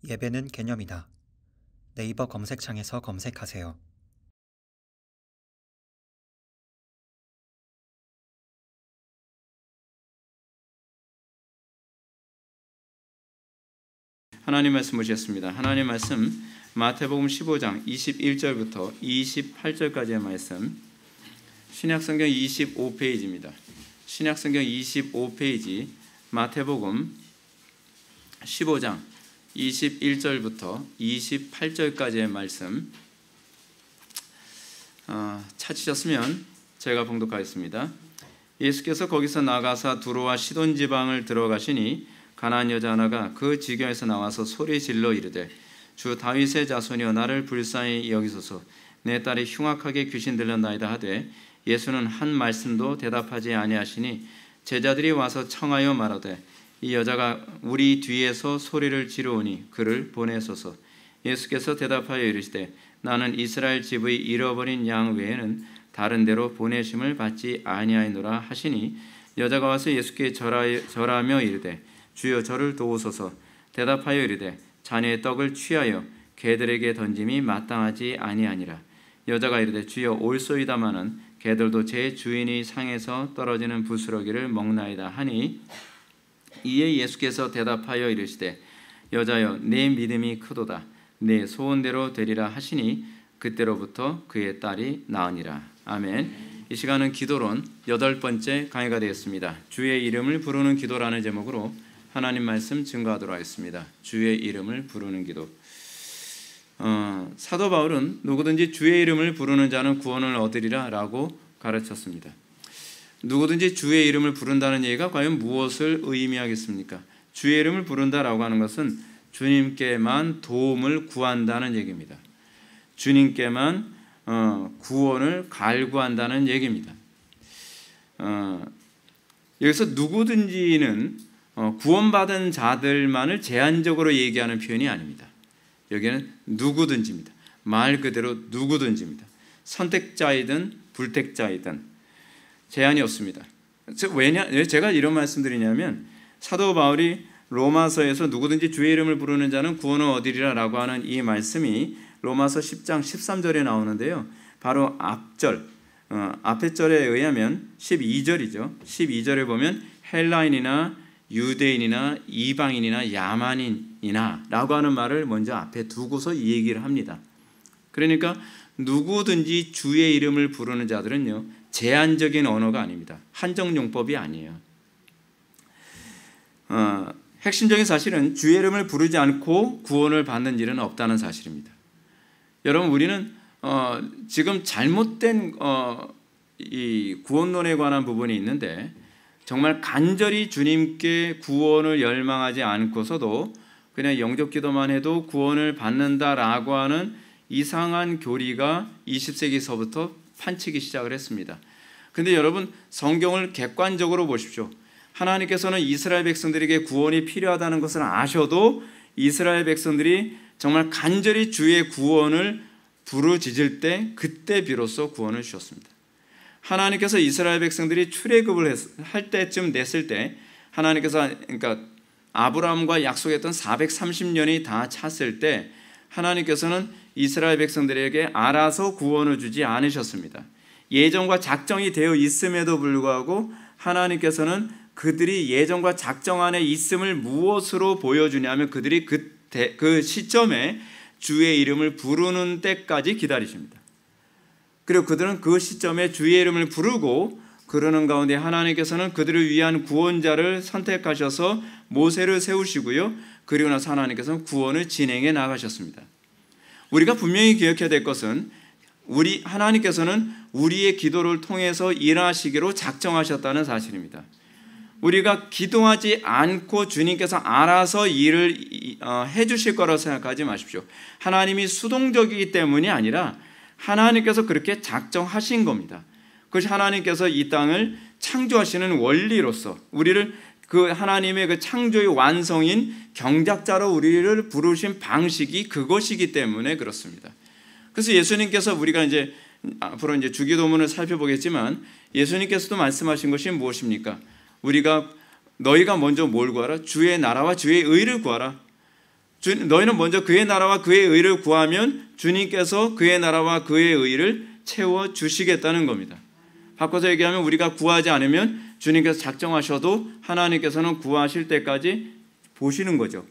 예배는 개념이다. 네이버 검색창에서 검색하세요. 하나님 말씀 보시겠습니다. 하나님 말씀 마태복음 15장 21절부터 28절까지의 말씀, 신약성경 25페이지입니다. 신약성경 25페이지 마태복음 15장 21절부터 28절까지의 말씀 찾으셨으면 제가 봉독하겠습니다. 예수께서 거기서 나가사 두로와 시돈 지방을 들어가시니 가나안 여자 하나가 그 지경에서 나와서 소리 질러 이르되 주 다윗의 자손이여 나를 불쌍히 여기소서 내 딸이 흉악하게 귀신 들렸나이다 하되 예수는 한 말씀도 대답하지 아니하시니 제자들이 와서 청하여 말하되 이 여자가 우리 뒤에서 소리를 지르오니 그를 보내소서. 예수께서 대답하여 이르시되 나는 이스라엘 집의 잃어버린 양 외에는 다른 데로 보내심을 받지 아니하노라 하시니 여자가 와서 예수께 절하며 이르되 주여 저를 도우소서. 대답하여 이르되 자네의 떡을 취하여 개들에게 던짐이 마땅하지 아니하니라. 여자가 이르되 주여 올소이다마는 개들도 제 주인이 상에서 떨어지는 부스러기를 먹나이다 하니 이에 예수께서 대답하여 이르시되 여자여 내 믿음이 크도다 내 소원대로 되리라 하시니 그때로부터 그의 딸이 나으니라. 아멘. 이 시간은 기도론 8번째 강의가 되었습니다. 주의 이름을 부르는 기도라는 제목으로 하나님 말씀 증거하도록 하겠습니다. 주의 이름을 부르는 기도. 사도 바울은 누구든지 주의 이름을 부르는 자는 구원을 얻으리라 라고 가르쳤습니다. 누구든지 주의 이름을 부른다는 얘기가 과연 무엇을 의미하겠습니까? 주의 이름을 부른다라고 하는 것은 주님께만 도움을 구한다는 얘기입니다. 주님께만 구원을 갈구한다는 얘기입니다. 여기서 누구든지는 구원받은 자들만을 제한적으로 얘기하는 표현이 아닙니다. 여기는 누구든지입니다. 말 그대로 누구든지입니다. 선택자이든 불택자이든 제한이 없습니다. 왜 제가 이런 말씀드리냐면 사도 바울이 로마서에서 누구든지 주의 이름을 부르는 자는 구원을 얻으리라 라고 하는 이 말씀이 로마서 10장 13절에 나오는데요. 바로 앞에 절에 의하면 12절이죠. 12절에 보면 헬라인이나 유대인이나 이방인이나 야만인이나 라고 하는 말을 먼저 앞에 두고서 이 얘기를 합니다. 그러니까 누구든지 주의 이름을 부르는 자들은요, 제한적인 언어가 아닙니다. 한정용법이 아니에요. 핵심적인 사실은 주의 이름을 부르지 않고 구원을 받는 일은 없다는 사실입니다. 여러분, 우리는 지금 잘못된 이 구원론에 관한 부분이 있는데 정말 간절히 주님께 구원을 열망하지 않고서도 그냥 영접기도만 해도 구원을 받는다라고 하는 이상한 교리가 20세기서부터 판치기 시작을 했습니다. 그런데 여러분, 성경을 객관적으로 보십시오. 하나님께서는 이스라엘 백성들에게 구원이 필요하다는 것을 아셔도 이스라엘 백성들이 정말 간절히 주의 구원을 부르짖을 때 그때 비로소 구원을 주셨습니다. 하나님께서 이스라엘 백성들이 출애굽을 할 때쯤 됐을 때 하나님께서 그러니까 아브라함과 약속했던 430년이 다 찼을 때 하나님께서는 이스라엘 백성들에게 알아서 구원을 주지 않으셨습니다. 예정과 작정이 되어 있음에도 불구하고 하나님께서는 그들이 예정과 작정 안에 있음을 무엇으로 보여주냐면 그들이 그 시점에 주의 이름을 부르는 때까지 기다리십니다. 그리고 그들은 그 시점에 주의 이름을 부르고 그러는 가운데 하나님께서는 그들을 위한 구원자를 선택하셔서 모세를 세우시고요. 그리고 나서 하나님께서는 구원을 진행해 나가셨습니다. 우리가 분명히 기억해야 될 것은 하나님께서는 우리의 기도를 통해서 일하시기로 작정하셨다는 사실입니다. 우리가 기도하지 않고 주님께서 알아서 일을 해주실 거라고 생각하지 마십시오. 하나님이 수동적이기 때문이 아니라 하나님께서 그렇게 작정하신 겁니다. 그것이 하나님께서 이 땅을 창조하시는 원리로서 우리를 그 하나님의 그 창조의 완성인 경작자로 우리를 부르신 방식이 그것이기 때문에 그렇습니다. 그래서 예수님께서 우리가 이제 앞으로 이제 주기도문을 살펴보겠지만 예수님께서도 말씀하신 것이 무엇입니까? 너희가 먼저 뭘 구하라? 주의 나라와 주의 의를 구하라. 너희는 먼저 그의 나라와 그의 의를 구하면 주님께서 그의 나라와 그의 의를 채워주시겠다는 겁니다. 바꿔서 얘기하면 우리가 구하지 않으면 주님께서 작정하셔도 하나님께서는 구하실 때까지 보시는 거죠.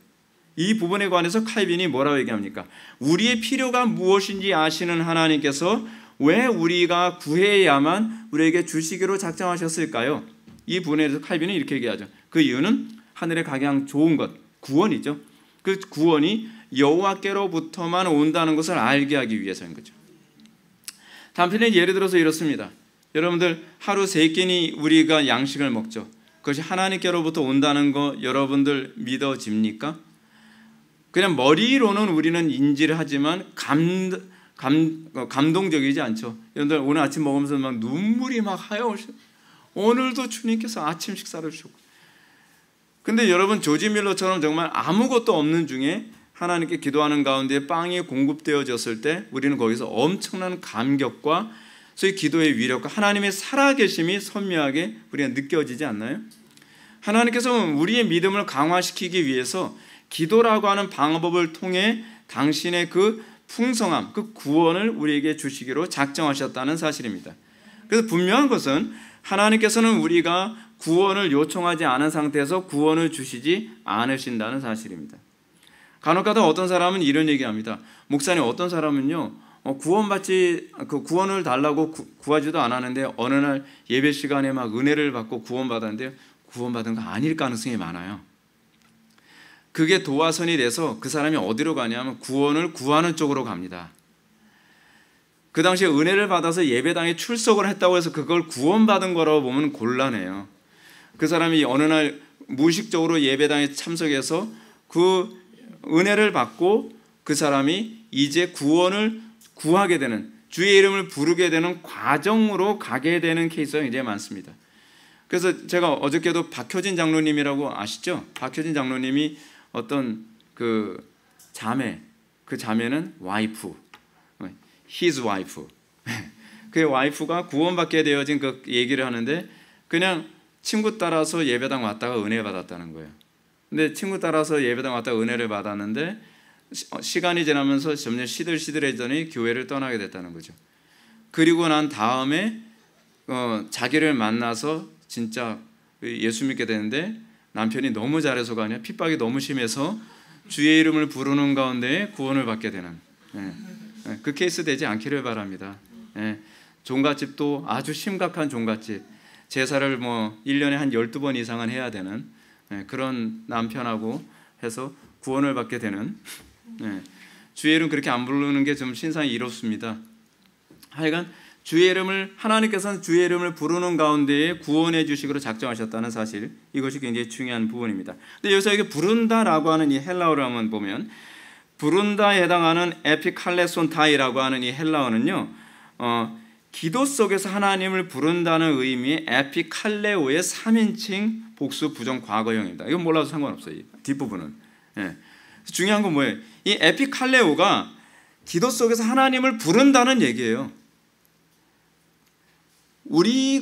이 부분에 관해서 칼빈이 뭐라고 얘기합니까? 우리의 필요가 무엇인지 아시는 하나님께서 왜 우리가 구해야만 우리에게 주시기로 작정하셨을까요? 이 부분에 대해서 칼빈은 이렇게 얘기하죠. 그 이유는 하늘의 가장 좋은 것, 구원이죠. 그 구원이 여호와께로부터만 온다는 것을 알게 하기 위해서인 거죠. 단편의 예를 들어서 이렇습니다. 여러분들 하루 3끼니 우리가 양식을 먹죠. 그것이 하나님께로부터 온다는 거 여러분들 믿어집니까? 그냥 머리로는 우리는 인지를 하지만 감동적이지 않죠. 여러분들 오늘 아침 먹으면서 막 눈물이 막 하여오시고 오늘도 주님께서 아침 식사를 주셨고, 근데 여러분 조지 밀러처럼 정말 아무것도 없는 중에 하나님께 기도하는 가운데 빵이 공급되어졌을 때 우리는 거기서 엄청난 감격과 소위 기도의 위력과 하나님의 살아계심이 선명하게 우리가 느껴지지 않나요? 하나님께서 우리의 믿음을 강화시키기 위해서 기도라고 하는 방법을 통해 당신의 그 풍성함, 그 구원을 우리에게 주시기로 작정하셨다는 사실입니다. 그래서 분명한 것은 하나님께서는 우리가 구원을 요청하지 않은 상태에서 구원을 주시지 않으신다는 사실입니다. 간혹가다 어떤 사람은 이런 얘기합니다. 목사님, 어떤 사람은요 구원을 달라고 구하지도 않았는데 어느 날 예배 시간에 막 은혜를 받고 구원받았는데 구원받은 거 아닐 가능성이 많아요. 그게 도화선이 돼서 그 사람이 어디로 가냐면 구원을 구하는 쪽으로 갑니다. 그 당시에 은혜를 받아서 예배당에 출석을 했다고 해서 그걸 구원받은 거라고 보면 곤란해요. 그 사람이 어느 날 무의식적으로 예배당에 참석해서 그 은혜를 받고 그 사람이 이제 구원을 구하게 되는, 주의 이름을 부르게 되는 과정으로 가게 되는 케이스가 굉장히 많습니다. 그래서 제가 어저께도 박효진 장로님이라고 아시죠? 박효진 장로님이 어떤 그 자매, 그 자매는 와이프, his wife, 그의 와이프가 구원받게 되어진 그 얘기를 하는데 그냥 친구 따라서 예배당 왔다가 은혜 받았다는 거예요. 근데 친구 따라서 예배당 왔다가 은혜를 받았는데 시간이 지나면서 점점 시들시들해지더니 교회를 떠나게 됐다는 거죠. 그리고 난 다음에 자기를 만나서 진짜 예수 믿게 되는데 남편이 너무 잘해서가 아니라 핍박이 너무 심해서 주의 이름을 부르는 가운데 구원을 받게 되는, 그 케이스 되지 않기를 바랍니다. 종갓집도 아주 심각한 종갓집, 제사를 뭐 1년에 한 12번 이상은 해야 되는 그런 남편하고 해서 구원을 받게 되는, 주의 이름 그렇게 안 부르는 게 좀 신상이 이롭습니다. 하여간 주의 이름을, 하나님께서는 주의 이름을 부르는 가운데에 구원해 주시기로 작정하셨다는 사실, 이것이 굉장히 중요한 부분입니다. 근데 여기서 이게 부른다라고 하는 이 헬라어를 한번 보면, 부른다에 해당하는 에피칼레손타이라고 하는 이 헬라어는요, 기도 속에서 하나님을 부른다는 의미의 에피칼레오의 3인칭 복수 부정 과거형입니다. 이건 몰라도 상관없어요. 뒷부분은. 중요한 건 뭐예요? 이 에피칼레오가 기도 속에서 하나님을 부른다는 얘기예요. 우리의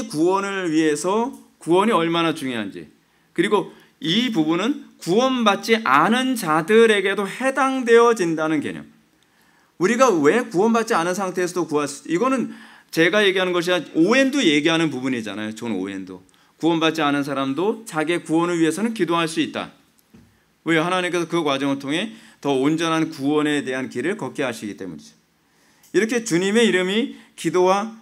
구원을 위해서 구원이 얼마나 중요한지, 그리고 이 부분은 구원받지 않은 자들에게도 해당되어진다는 개념. 우리가 왜 구원받지 않은 상태에서도 이거는 제가 얘기하는 것이 아니라 오웬도 얘기하는 부분이잖아요. 존 오웬도. 구원받지 않은 사람도 자기의 구원을 위해서는 기도할 수 있다. 왜? 하나님께서 그 과정을 통해 더 온전한 구원에 대한 길을 걷게 하시기 때문이죠. 이렇게 주님의 이름이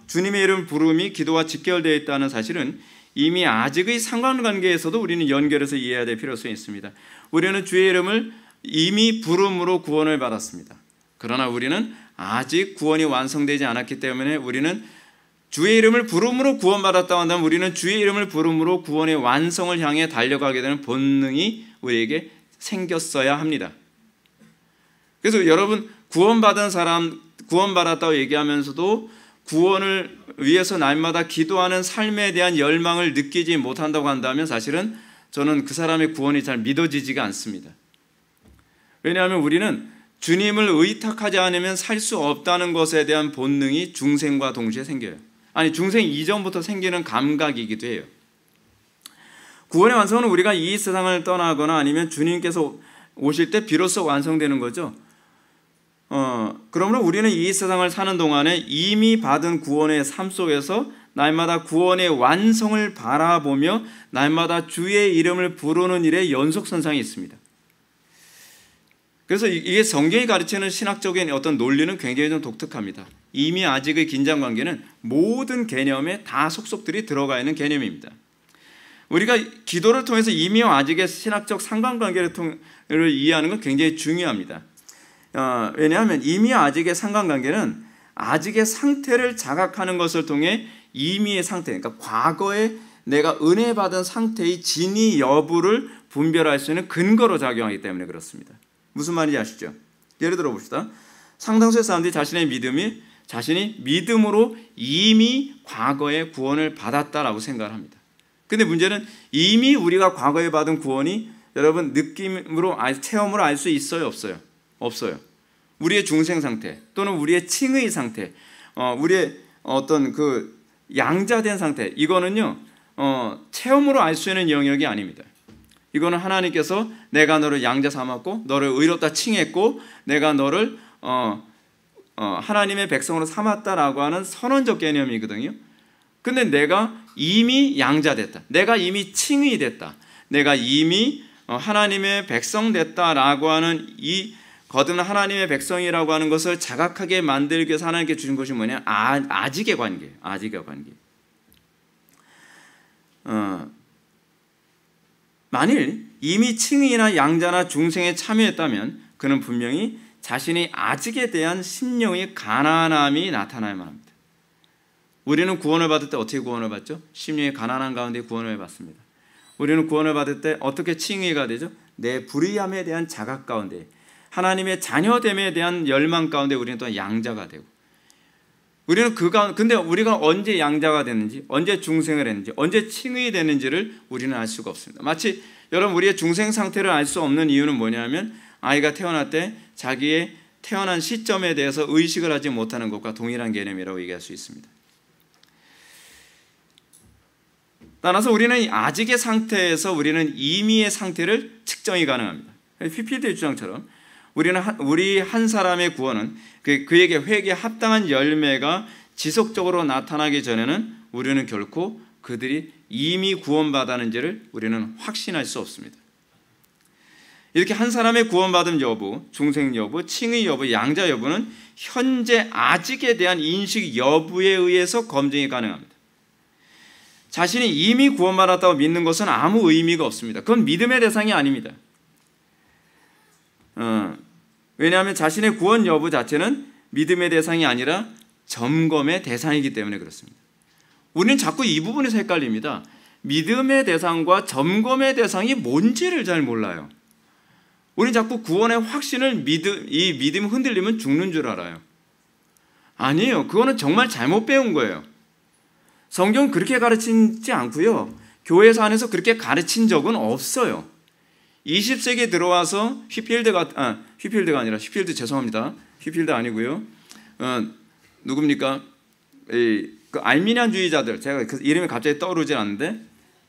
주님의 이름 부름이 기도와 직결되어 있다는 사실은 이미 아직의 상관관계에서도 우리는 연결해서 이해해야 될 필요성이 있습니다. 우리는 주의 이름을 이미 부름으로 구원을 받았습니다. 그러나 우리는 아직 구원이 완성되지 않았기 때문에 우리는 주의 이름을 부름으로 구원받았다고 한다면 우리는 주의 이름을 부름으로 구원의 완성을 향해 달려가게 되는 본능이 우리에게 생겼어야 합니다. 그래서 여러분, 구원받은 사람, 구원받았다고 얘기하면서도 구원을 위해서 날마다 기도하는 삶에 대한 열망을 느끼지 못한다고 한다면 사실은 저는 그 사람의 구원이 잘 믿어지지가 않습니다. 왜냐하면 우리는 주님을 의탁하지 않으면 살 수 없다는 것에 대한 본능이 중생과 동시에 생겨요. 아니, 중생 이전부터 생기는 감각이기도 해요. 구원의 완성은 우리가 이 세상을 떠나거나 아니면 주님께서 오실 때 비로소 완성되는 거죠. 그러므로 우리는 이 세상을 사는 동안에 이미 받은 구원의 삶 속에서 날마다 구원의 완성을 바라보며 날마다 주의 이름을 부르는 일에 연속선상이 있습니다. 그래서 이게 성경이 가르치는 신학적인 어떤 논리는 굉장히 좀 독특합니다. 이미 아직의 긴장관계는 모든 개념에 다 속속들이 들어가 있는 개념입니다. 우리가 기도를 통해서 이미와 아직의 신학적 상관관계를 이해하는 건 굉장히 중요합니다. 왜냐하면 이미와 아직의 상관관계는 아직의 상태를 자각하는 것을 통해 이미의 상태, 그러니까 과거에 내가 은혜 받은 상태의 진위 여부를 분별할 수 있는 근거로 작용하기 때문에 그렇습니다. 무슨 말인지 아시죠? 예를 들어 봅시다. 상당수의 사람들이 자신이 믿음으로 이미 과거에 구원을 받았다라고 생각을 합니다. 근데 문제는 이미 우리가 과거에 받은 구원이 여러분 느낌으로 체험으로 알 수 있어요, 없어요? 없어요. 우리의 중생 상태 또는 우리의 칭의 상태, 우리의 어떤 그 양자된 상태, 이거는요 체험으로 알 수 있는 영역이 아닙니다. 이거는 하나님께서 내가 너를 양자 삼았고 너를 의롭다 칭했고 내가 너를 하나님의 백성으로 삼았다라고 하는 선언적 개념이거든요. 근데 내가 이미 양자됐다, 내가 이미 칭의 됐다, 내가 이미 하나님의 백성 됐다라고 하는 이 거듭난 하나님의 백성이라고 하는 것을 자각하게 만들기 위해서 하나님께 주신 것이 뭐냐? 아직의 관계, 아직의 관계. 만일 이미 칭의나 양자나 중생에 참여했다면 그는 분명히 자신이 아직에 대한 심령의 가난함이 나타나야만 합니다. 우리는 구원을 받을 때 어떻게 구원을 받죠? 심령의 가난한 가운데 구원을 받습니다. 우리는 구원을 받을 때 어떻게 칭의가 되죠? 내 불의함에 대한 자각 가운데, 하나님의 자녀됨에 대한 열망 가운데 우리는 또 양자가 되고, 우리는 근데 우리가 언제 양자가 됐는지, 언제 중생을 했는지, 언제 칭의 됐는지를 우리는 알 수가 없습니다. 마치 여러분 우리의 중생 상태를 알 수 없는 이유는 뭐냐면 아이가 태어날 때 자기의 태어난 시점에 대해서 의식을 하지 못하는 것과 동일한 개념이라고 얘기할 수 있습니다. 따라서 우리는 아직의 상태에서 우리는 이미의 상태를 측정이 가능합니다. 휘필드의 주장처럼 우리 한 사람의 구원은 그에게 회개에 합당한 열매가 지속적으로 나타나기 전에는 우리는 결코 그들이 이미 구원받았는지를 우리는 확신할 수 없습니다. 이렇게 한 사람의 구원받음 여부, 중생 여부, 칭의 여부, 양자 여부는 현재 아직에 대한 인식 여부에 의해서 검증이 가능합니다. 자신이 이미 구원받았다고 믿는 것은 아무 의미가 없습니다. 그건 믿음의 대상이 아닙니다. 왜냐하면 자신의 구원 여부 자체는 믿음의 대상이 아니라 점검의 대상이기 때문에 그렇습니다. 우리는 자꾸 이 부분에서 헷갈립니다. 믿음의 대상과 점검의 대상이 뭔지를 잘 몰라요. 우리는 자꾸 구원의 확신을 이 믿음 흔들리면 죽는 줄 알아요. 아니에요. 그거는 정말 잘못 배운 거예요. 성경은 그렇게 가르치지 않고요. 교회에서 안에서 그렇게 가르친 적은 없어요. 20세기에 들어와서 휘필드 아니고요. 누굽니까? 그 알미니안주의자들, 제가 그 이름이 갑자기 떠오르지 않는데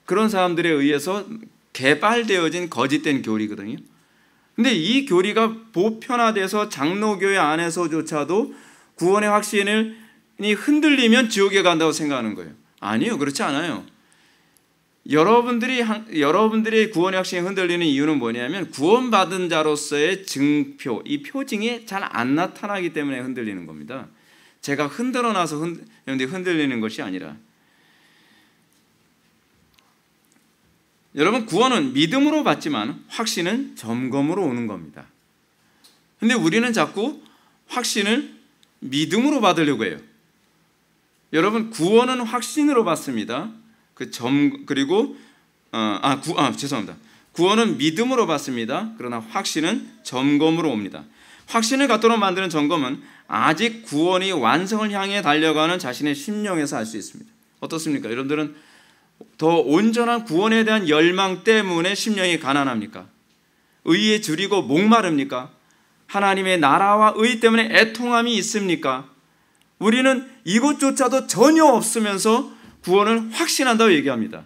그런 사람들에 의해서 개발되어진 거짓된 교리거든요. 근데 이 교리가 보편화돼서 장로교회 안에서조차도 구원의 확신이 흔들리면 지옥에 간다고 생각하는 거예요. 아니요, 그렇지 않아요. 여러분들의 구원의 확신이 흔들리는 이유는 뭐냐면 구원받은 자로서의 증표, 이 표징이 잘 안 나타나기 때문에 흔들리는 겁니다. 제가 흔들어 놔서 흔들리는 것이 아니라, 여러분 구원은 믿음으로 받지만 확신은 점검으로 오는 겁니다. 근데 우리는 자꾸 확신을 믿음으로 받으려고 해요. 여러분 구원은 확신으로 받습니다. 죄송합니다. 구원은 믿음으로 받습니다. 그러나 확신은 점검으로 옵니다. 확신을 갖도록 만드는 점검은 아직 구원이 완성을 향해 달려가는 자신의 심령에서 알 수 있습니다. 어떻습니까? 여러분들은 더 온전한 구원에 대한 열망 때문에 심령이 가난합니까? 의에 줄이고 목마릅니까? 하나님의 나라와 의 때문에 애통함이 있습니까? 우리는 이것조차도 전혀 없으면서 구원을 확신한다고 얘기합니다.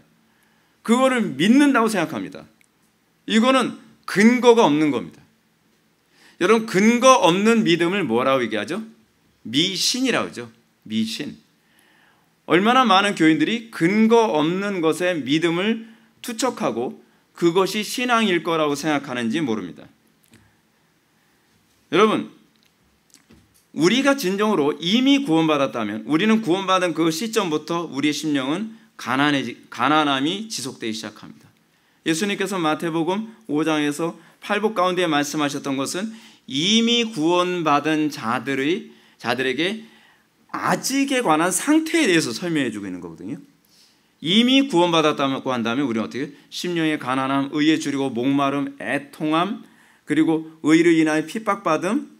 그거를 믿는다고 생각합니다. 이거는 근거가 없는 겁니다. 여러분, 근거 없는 믿음을 뭐라고 얘기하죠? 미신이라고 하죠. 미신. 얼마나 많은 교인들이 근거 없는 것에 믿음을 투척하고 그것이 신앙일 거라고 생각하는지 모릅니다. 여러분, 우리가 진정으로 이미 구원받았다면, 우리는 구원받은 그 시점부터 우리의 심령은 가난함이 지속되기 시작합니다. 예수님께서 마태복음 5장에서 팔복 가운데 말씀하셨던 것은 이미 구원받은 자들에게 아직에 관한 상태에 대해서 설명해 주고 있는 거거든요. 이미 구원받았다고 한다면 우리는 어떻게? 심령의 가난함, 의에 줄이고 목마름, 애통함, 그리고 의로 인하여 핍박받음,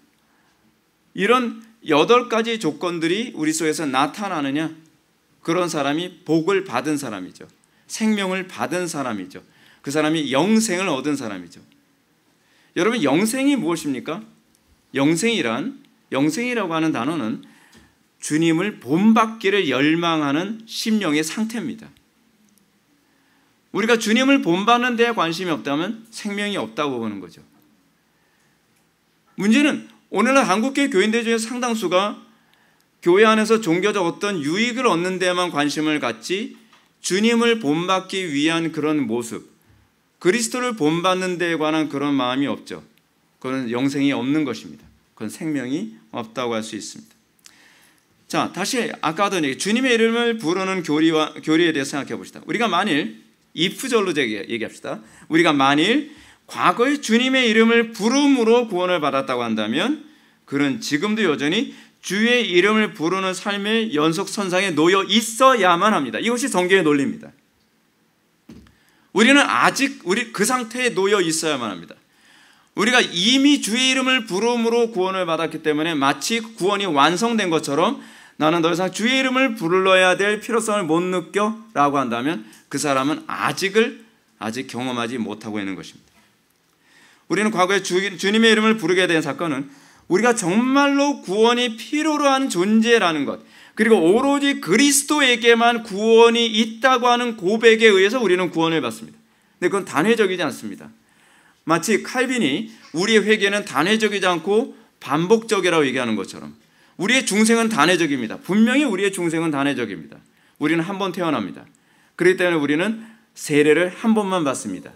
이런 8가지 조건들이 우리 속에서 나타나느냐? 그런 사람이 복을 받은 사람이죠. 생명을 받은 사람이죠. 그 사람이 영생을 얻은 사람이죠. 여러분, 영생이 무엇입니까? 영생이라고 하는 단어는 주님을 본받기를 열망하는 심령의 상태입니다. 우리가 주님을 본받는 데에 관심이 없다면 생명이 없다고 보는 거죠. 문제는 오늘날 한국교회 교인들 중에 상당수가 교회 안에서 종교적 어떤 유익을 얻는 데만 관심을 갖지 주님을 본받기 위한 그런 모습, 그리스도를 본받는 데에 관한 그런 마음이 없죠. 그건 영생이 없는 것입니다. 그건 생명이 없다고 할 수 있습니다. 자, 다시 아까 하던 얘기, 주님의 이름을 부르는 교리에 대해서 생각해 봅시다. 우리가 만일 if절로 얘기합시다. 우리가 만일 과거에 주님의 이름을 부름으로 구원을 받았다고 한다면 그는 지금도 여전히 주의 이름을 부르는 삶의 연속선상에 놓여 있어야만 합니다. 이것이 성경의 논리입니다. 우리는 아직 그 상태에 놓여 있어야만 합니다. 우리가 이미 주의 이름을 부름으로 구원을 받았기 때문에 마치 구원이 완성된 것처럼 나는 더 이상 주의 이름을 불러야 될 필요성을 못 느껴라고 한다면 그 사람은 아직 경험하지 못하고 있는 것입니다. 우리는 과거에 주님의 이름을 부르게 된 사건은 우리가 정말로 구원이 필요로 한 존재라는 것, 그리고 오로지 그리스도에게만 구원이 있다고 하는 고백에 의해서 우리는 구원을 받습니다. 근데 그건 단회적이지 않습니다. 마치 칼빈이 우리의 회개는 단회적이지 않고 반복적이라고 얘기하는 것처럼 우리의 중생은 단회적입니다. 분명히 우리의 중생은 단회적입니다. 우리는 한 번 태어납니다. 그렇기 때문에 우리는 세례를 한 번만 받습니다.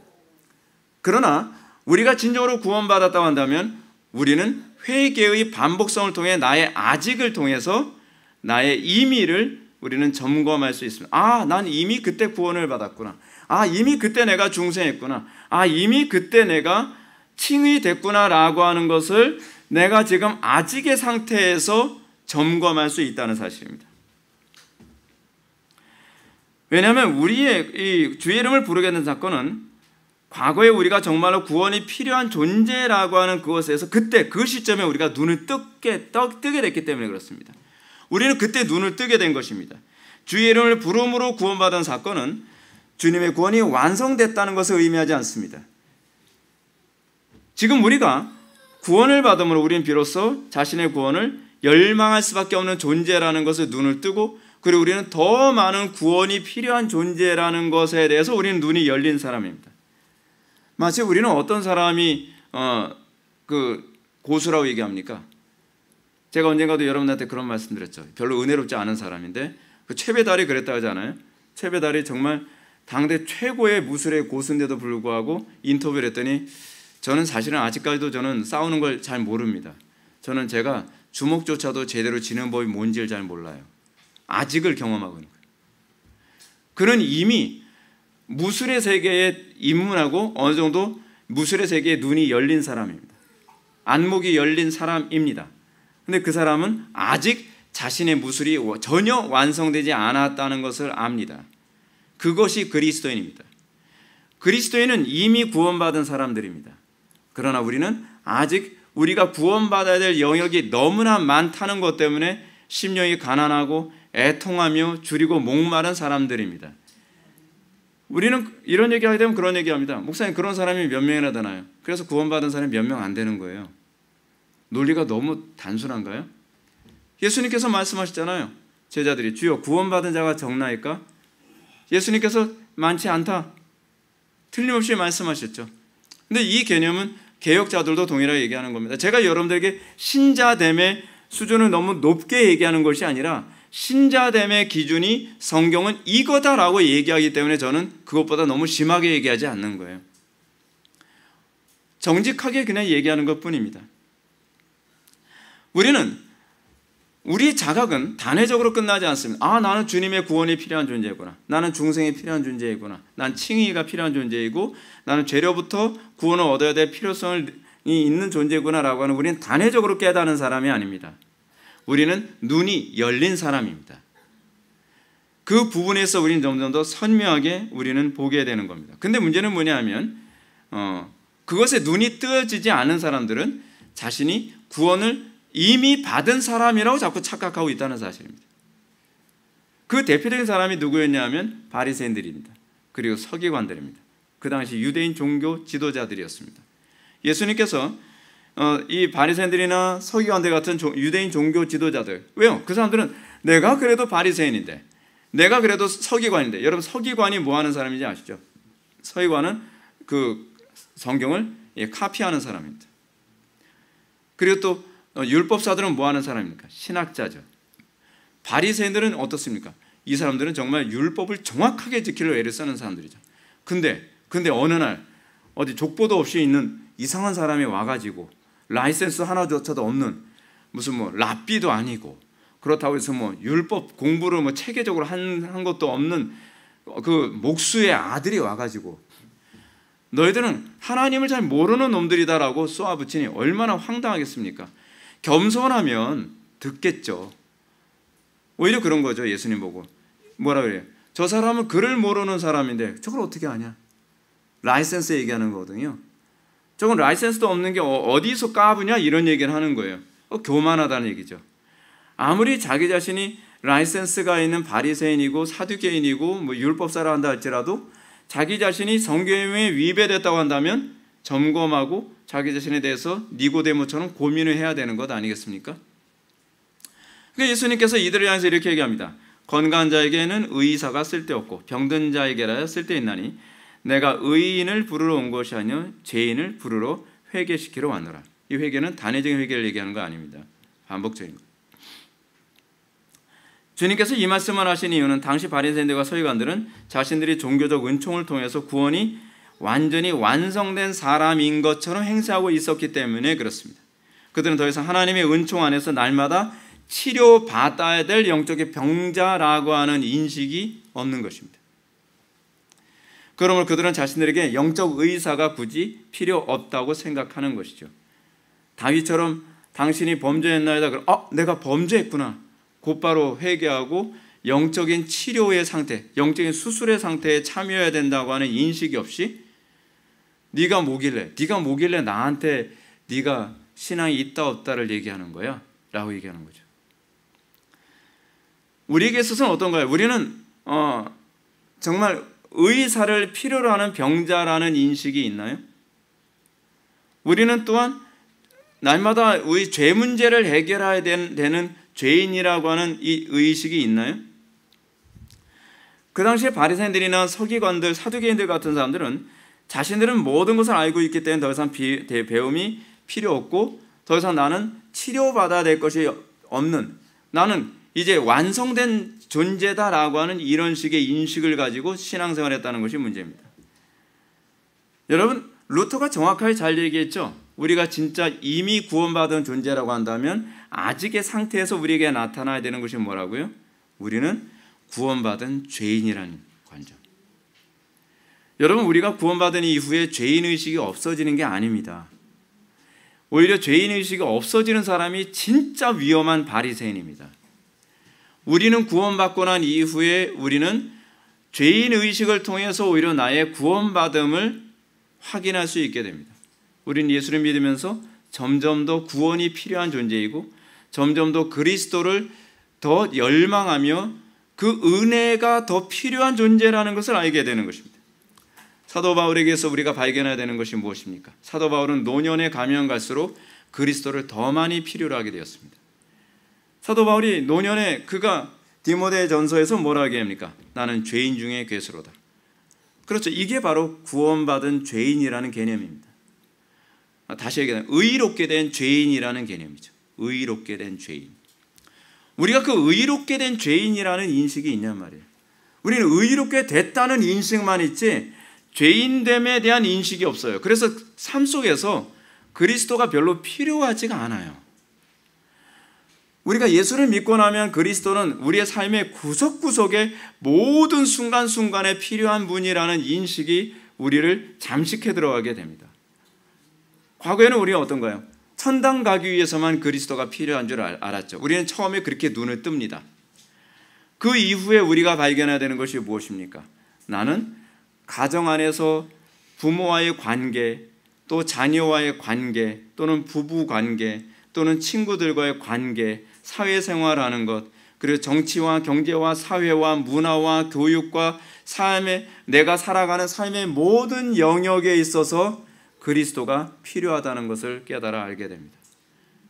그러나 우리가 진정으로 구원받았다고 한다면 우리는 회개의 반복성을 통해 나의 아직을 통해서 나의 이미를 우리는 점검할 수 있습니다. 아, 난 이미 그때 구원을 받았구나. 아, 이미 그때 내가 중생했구나. 아, 이미 그때 내가 칭의 됐구나라고 하는 것을 내가 지금 아직의 상태에서 점검할 수 있다는 사실입니다. 왜냐하면 우리의 이 주의 이름을 부르게 된 사건은 과거에 우리가 정말로 구원이 필요한 존재라고 하는 그것에서 그때 그 시점에 우리가 눈을 뜨게 됐기 때문에 그렇습니다. 우리는 그때 눈을 뜨게 된 것입니다. 주의 이름을 부름으로 구원받은 사건은 주님의 구원이 완성됐다는 것을 의미하지 않습니다. 지금 우리가 구원을 받음으로 우리는 비로소 자신의 구원을 열망할 수밖에 없는 존재라는 것을 눈을 뜨고, 그리고 우리는 더 많은 구원이 필요한 존재라는 것에 대해서 우리는 눈이 열린 사람입니다. 마치 우리는 어떤 사람이 고수라고 얘기합니까? 제가 언젠가도 여러분한테 그런 말씀 드렸죠. 별로 은혜롭지 않은 사람인데 그 최배달이 그랬다 하잖아요. 최배달이 정말 당대 최고의 무술의 고수인데도 불구하고 인터뷰를 했더니 저는 사실은 아직까지도 저는 싸우는 걸 잘 모릅니다. 저는 제가 주먹조차도 제대로 지는 법이 뭔지를 잘 몰라요. 아직을 경험하고 있는 거예요. 그는 이미 무술의 세계에 입문하고 어느 정도 무술의 세계에 눈이 열린 사람입니다. 안목이 열린 사람입니다. 근데 그 사람은 아직 자신의 무술이 전혀 완성되지 않았다는 것을 압니다. 그것이 그리스도인입니다. 그리스도인은 이미 구원받은 사람들입니다. 그러나 우리는 아직 우리가 구원받아야 될 영역이 너무나 많다는 것 때문에 심령이 가난하고 애통하며 줄이고 목마른 사람들입니다. 우리는 이런 얘기하게 되면 그런 얘기합니다. 목사님, 그런 사람이 몇 명이나 되나요? 그래서 구원받은 사람이 몇 명 안 되는 거예요. 논리가 너무 단순한가요? 예수님께서 말씀하셨잖아요. 제자들이 주여 구원받은 자가 적나이까? 예수님께서 많지 않다. 틀림없이 말씀하셨죠. 근데 이 개념은 개혁자들도 동일하게 얘기하는 겁니다. 제가 여러분들에게 신자됨의 수준을 너무 높게 얘기하는 것이 아니라 신자됨의 기준이 성경은 이거다라고 얘기하기 때문에 저는 그것보다 너무 심하게 얘기하지 않는 거예요. 정직하게 그냥 얘기하는 것뿐입니다. 우리 자각은 단회적으로 끝나지 않습니다. 나는 주님의 구원이 필요한 존재이구나. 나는 중생이 필요한 존재이구나. 난 칭의가 필요한 존재이고 나는 죄로부터 구원을 얻어야 될 필요성이 있는 존재구나라고 하는 우리는 단회적으로 깨닫는 사람이 아닙니다. 우리는 눈이 열린 사람입니다. 그 부분에서 우리는 점점 더 선명하게 우리는 보게 되는 겁니다. 근데 문제는 뭐냐 하면 그것에 눈이 뜨여지지 않은 사람들은 자신이 구원을 이미 받은 사람이라고 자꾸 착각하고 있다는 사실입니다. 그 대표적인 사람이 누구였냐 하면 바리새인들입니다. 그리고 서기관들입니다. 그 당시 유대인 종교 지도자들이었습니다. 예수님께서 이 바리새인들이나 서기관들 같은 유대인 종교 지도자들, 왜요? 그 사람들은 내가 그래도 바리새인인데, 내가 그래도 서기관인데, 여러분 서기관이 뭐 하는 사람인지 아시죠? 서기관은 그 성경을 카피하는 사람입니다. 그리고 또 율법사들은 뭐 하는 사람입니까? 신학자죠. 바리새인들은 어떻습니까? 이 사람들은 정말 율법을 정확하게 지키려 애를 쓰는 사람들이죠. 근데 어느 날 어디 족보도 없이 있는 이상한 사람이 와가지고 라이센스 하나조차도 없는 무슨 랍비도 아니고 그렇다고 해서 율법 공부를 체계적으로 한 것도 없는 그 목수의 아들이 와가지고 너희들은 하나님을 잘 모르는 놈들이다라고 쏘아붙이니 얼마나 황당하겠습니까? 겸손하면 듣겠죠. 오히려 그런 거죠. 예수님 보고 뭐라 그래요? 저 사람은 글을 모르는 사람인데 저걸 어떻게 아냐? 라이센스 얘기하는 거거든요. 저건 라이센스도 없는 게 어디서 까부냐 이런 얘기를 하는 거예요. 교만하다는 얘기죠. 아무리 자기 자신이 라이센스가 있는 바리새인이고 사두개인이고 율법사라 한다 할지라도 자기 자신이 성경에 위배됐다고 한다면 점검하고 자기 자신에 대해서 니고데모처럼 고민을 해야 되는 것 아니겠습니까? 그러니까 예수님께서 이들을 향해서 이렇게 얘기합니다. 건강한 자에게는 의사가 쓸데없고 병든 자에게라야 쓸데있나니 내가 의인을 부르러 온 것이 아니요 죄인을 부르러 회개시키러 왔노라. 이 회개는 단회적인 회개를 얘기하는 거 아닙니다. 반복적인 거. 주님께서 이 말씀을 하신 이유는 당시 바리새인들과 서기관들은 자신들이 종교적 은총을 통해서 구원이 완전히 완성된 사람인 것처럼 행세하고 있었기 때문에 그렇습니다. 그들은 더 이상 하나님의 은총 안에서 날마다 치료받아야 될 영적인 병자라고 하는 인식이 없는 것입니다. 그러므로 그들은 자신들에게 영적 의사가 굳이 필요 없다고 생각하는 것이죠. 다윗처럼 당신이 범죄했나이다 그럼 내가 범죄했구나. 곧바로 회개하고 영적인 치료의 상태, 영적인 수술의 상태에 참여해야 된다고 하는 인식이 없이 네가 뭐길래 나한테 네가 신앙이 있다 없다를 얘기하는 거야? 라고 얘기하는 거죠. 우리에게 있어서는 어떤가요? 우리는 정말 의사를 필요로 하는 병자라는 인식이 있나요? 우리는 또한 날마다 우리 죄 문제를 해결해야 되는 죄인이라고 하는 이 의식이 있나요? 그 당시에 바리새인들이나 서기관들, 사두개인들 같은 사람들은 자신들은 모든 것을 알고 있기 때문에 더 이상 배움이 필요 없고 더 이상 나는 치료받아야 될 것이 없는, 나는 이제 완성된 존재다라고 하는 이런 식의 인식을 가지고 신앙생활을 했다는 것이 문제입니다. 여러분, 루터가 정확하게 잘 얘기했죠. 우리가 진짜 이미 구원받은 존재라고 한다면 아직의 상태에서 우리에게 나타나야 되는 것이 뭐라고요? 우리는 구원받은 죄인이라는 관점. 여러분, 우리가 구원받은 이후에 죄인의식이 없어지는 게 아닙니다. 오히려 죄인의식이 없어지는 사람이 진짜 위험한 바리새인입니다. 우리는 구원받고 난 이후에 우리는 죄인의식을 통해서 오히려 나의 구원받음을 확인할 수 있게 됩니다. 우리는 예수를 믿으면서 점점 더 구원이 필요한 존재이고 점점 더 그리스도를 더 열망하며 그 은혜가 더 필요한 존재라는 것을 알게 되는 것입니다. 사도 바울에게서 우리가 발견해야 되는 것이 무엇입니까? 사도 바울은 노년에 가면 갈수록 그리스도를 더 많이 필요로 하게 되었습니다. 사도 바울이 노년에 그가 디모데 전서에서 뭐라고 얘기합니까? 나는 죄인 중에 괴수로다. 그렇죠. 이게 바로 구원받은 죄인이라는 개념입니다. 다시 얘기하면 의롭게 된 죄인이라는 개념이죠. 의롭게 된 죄인. 우리가 그 의롭게 된 죄인이라는 인식이 있냔 말이에요. 우리는 의롭게 됐다는 인식만 있지 죄인됨에 대한 인식이 없어요. 그래서 삶 속에서 그리스도가 별로 필요하지가 않아요. 우리가 예수를 믿고 나면 그리스도는 우리의 삶의 구석구석에 모든 순간순간에 필요한 분이라는 인식이 우리를 잠식해 들어가게 됩니다. 과거에는 우리가 어떤가요? 천당 가기 위해서만 그리스도가 필요한 줄 알았죠. 우리는 처음에 그렇게 눈을 뜹니다. 그 이후에 우리가 발견해야 되는 것이 무엇입니까? 나는 가정 안에서 부모와의 관계, 또 자녀와의 관계, 또는 부부 관계, 또는 친구들과의 관계, 사회생활하는 것, 그리고 정치와 경제와 사회와 문화와 교육과 삶에 내가 살아가는 삶의 모든 영역에 있어서 그리스도가 필요하다는 것을 깨달아 알게 됩니다.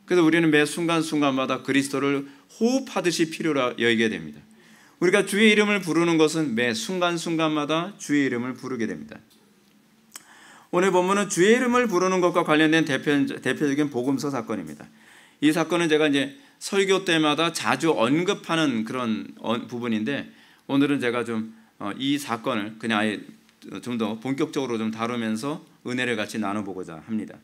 그래서 우리는 매 순간순간마다 그리스도를 호흡하듯이 필요로 여기게 됩니다. 우리가 주의 이름을 부르는 것은 매 순간순간마다 주의 이름을 부르게 됩니다. 오늘 본문은 주의 이름을 부르는 것과 관련된 대표적인 복음서 사건입니다. 이 사건은 제가 이제 설교 때마다 자주 언급하는 그런 부분인데 오늘은 제가 좀 이 사건을 그냥 아예 좀 더 본격적으로 좀 다루면서 은혜를 같이 나눠보고자 합니다.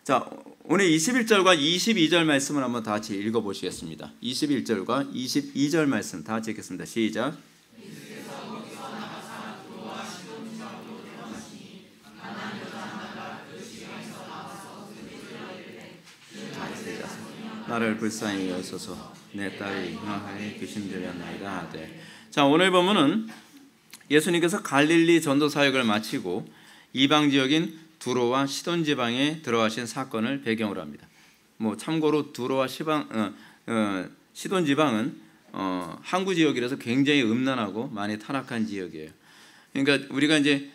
자, 오늘 21절과 22절 말씀을 한번 다 같이 읽어보시겠습니다. 21절과 22절 말씀 다 같이 읽겠습니다. 시작. 나를 불쌍히 여기소서 내 딸이 흉악하게 귀신들였나이다 하되. 자, 오늘 본문은 예수님께서 갈릴리 전도 사역을 마치고 이방 지역인 두로와 시돈 지방에 들어가신 사건을 배경으로 합니다. 뭐 참고로 두로와 시돈 지방은 항구 지역이라서 굉장히 음란하고 많이 타락한 지역이에요. 그러니까 우리가 이제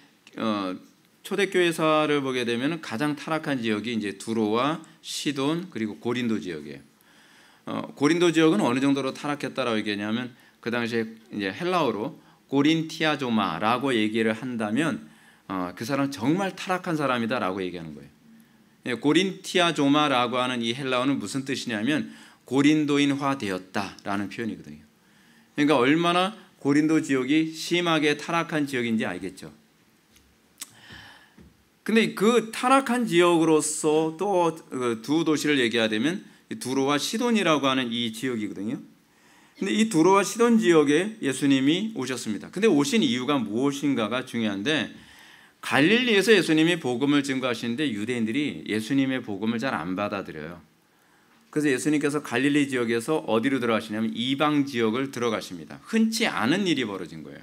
초대교회사를 보게 되면 가장 타락한 지역이 이제 두로와 시돈 그리고 고린도 지역이에요. 고린도 지역은 어느 정도로 타락했다라고 얘기하냐면 그 당시에 이제 헬라어로 고린티아조마라고 얘기를 한다면 그 사람 정말 타락한 사람이다라고 얘기하는 거예요. 고린티아조마라고 하는 이 헬라어는 무슨 뜻이냐면 고린도인화 되었다라는 표현이거든요. 그러니까 얼마나 고린도 지역이 심하게 타락한 지역인지 알겠죠. 근데 그 타락한 지역으로서 또 두 도시를 얘기하자면 두로와 시돈이라고 하는 이 지역이거든요. 근데 이 두로와 시돈 지역에 예수님이 오셨습니다. 근데 오신 이유가 무엇인가가 중요한데 갈릴리에서 예수님이 복음을 증거하시는데 유대인들이 예수님의 복음을 잘 안 받아들여요. 그래서 예수님께서 갈릴리 지역에서 어디로 들어가시냐면 이방 지역을 들어가십니다. 흔치 않은 일이 벌어진 거예요.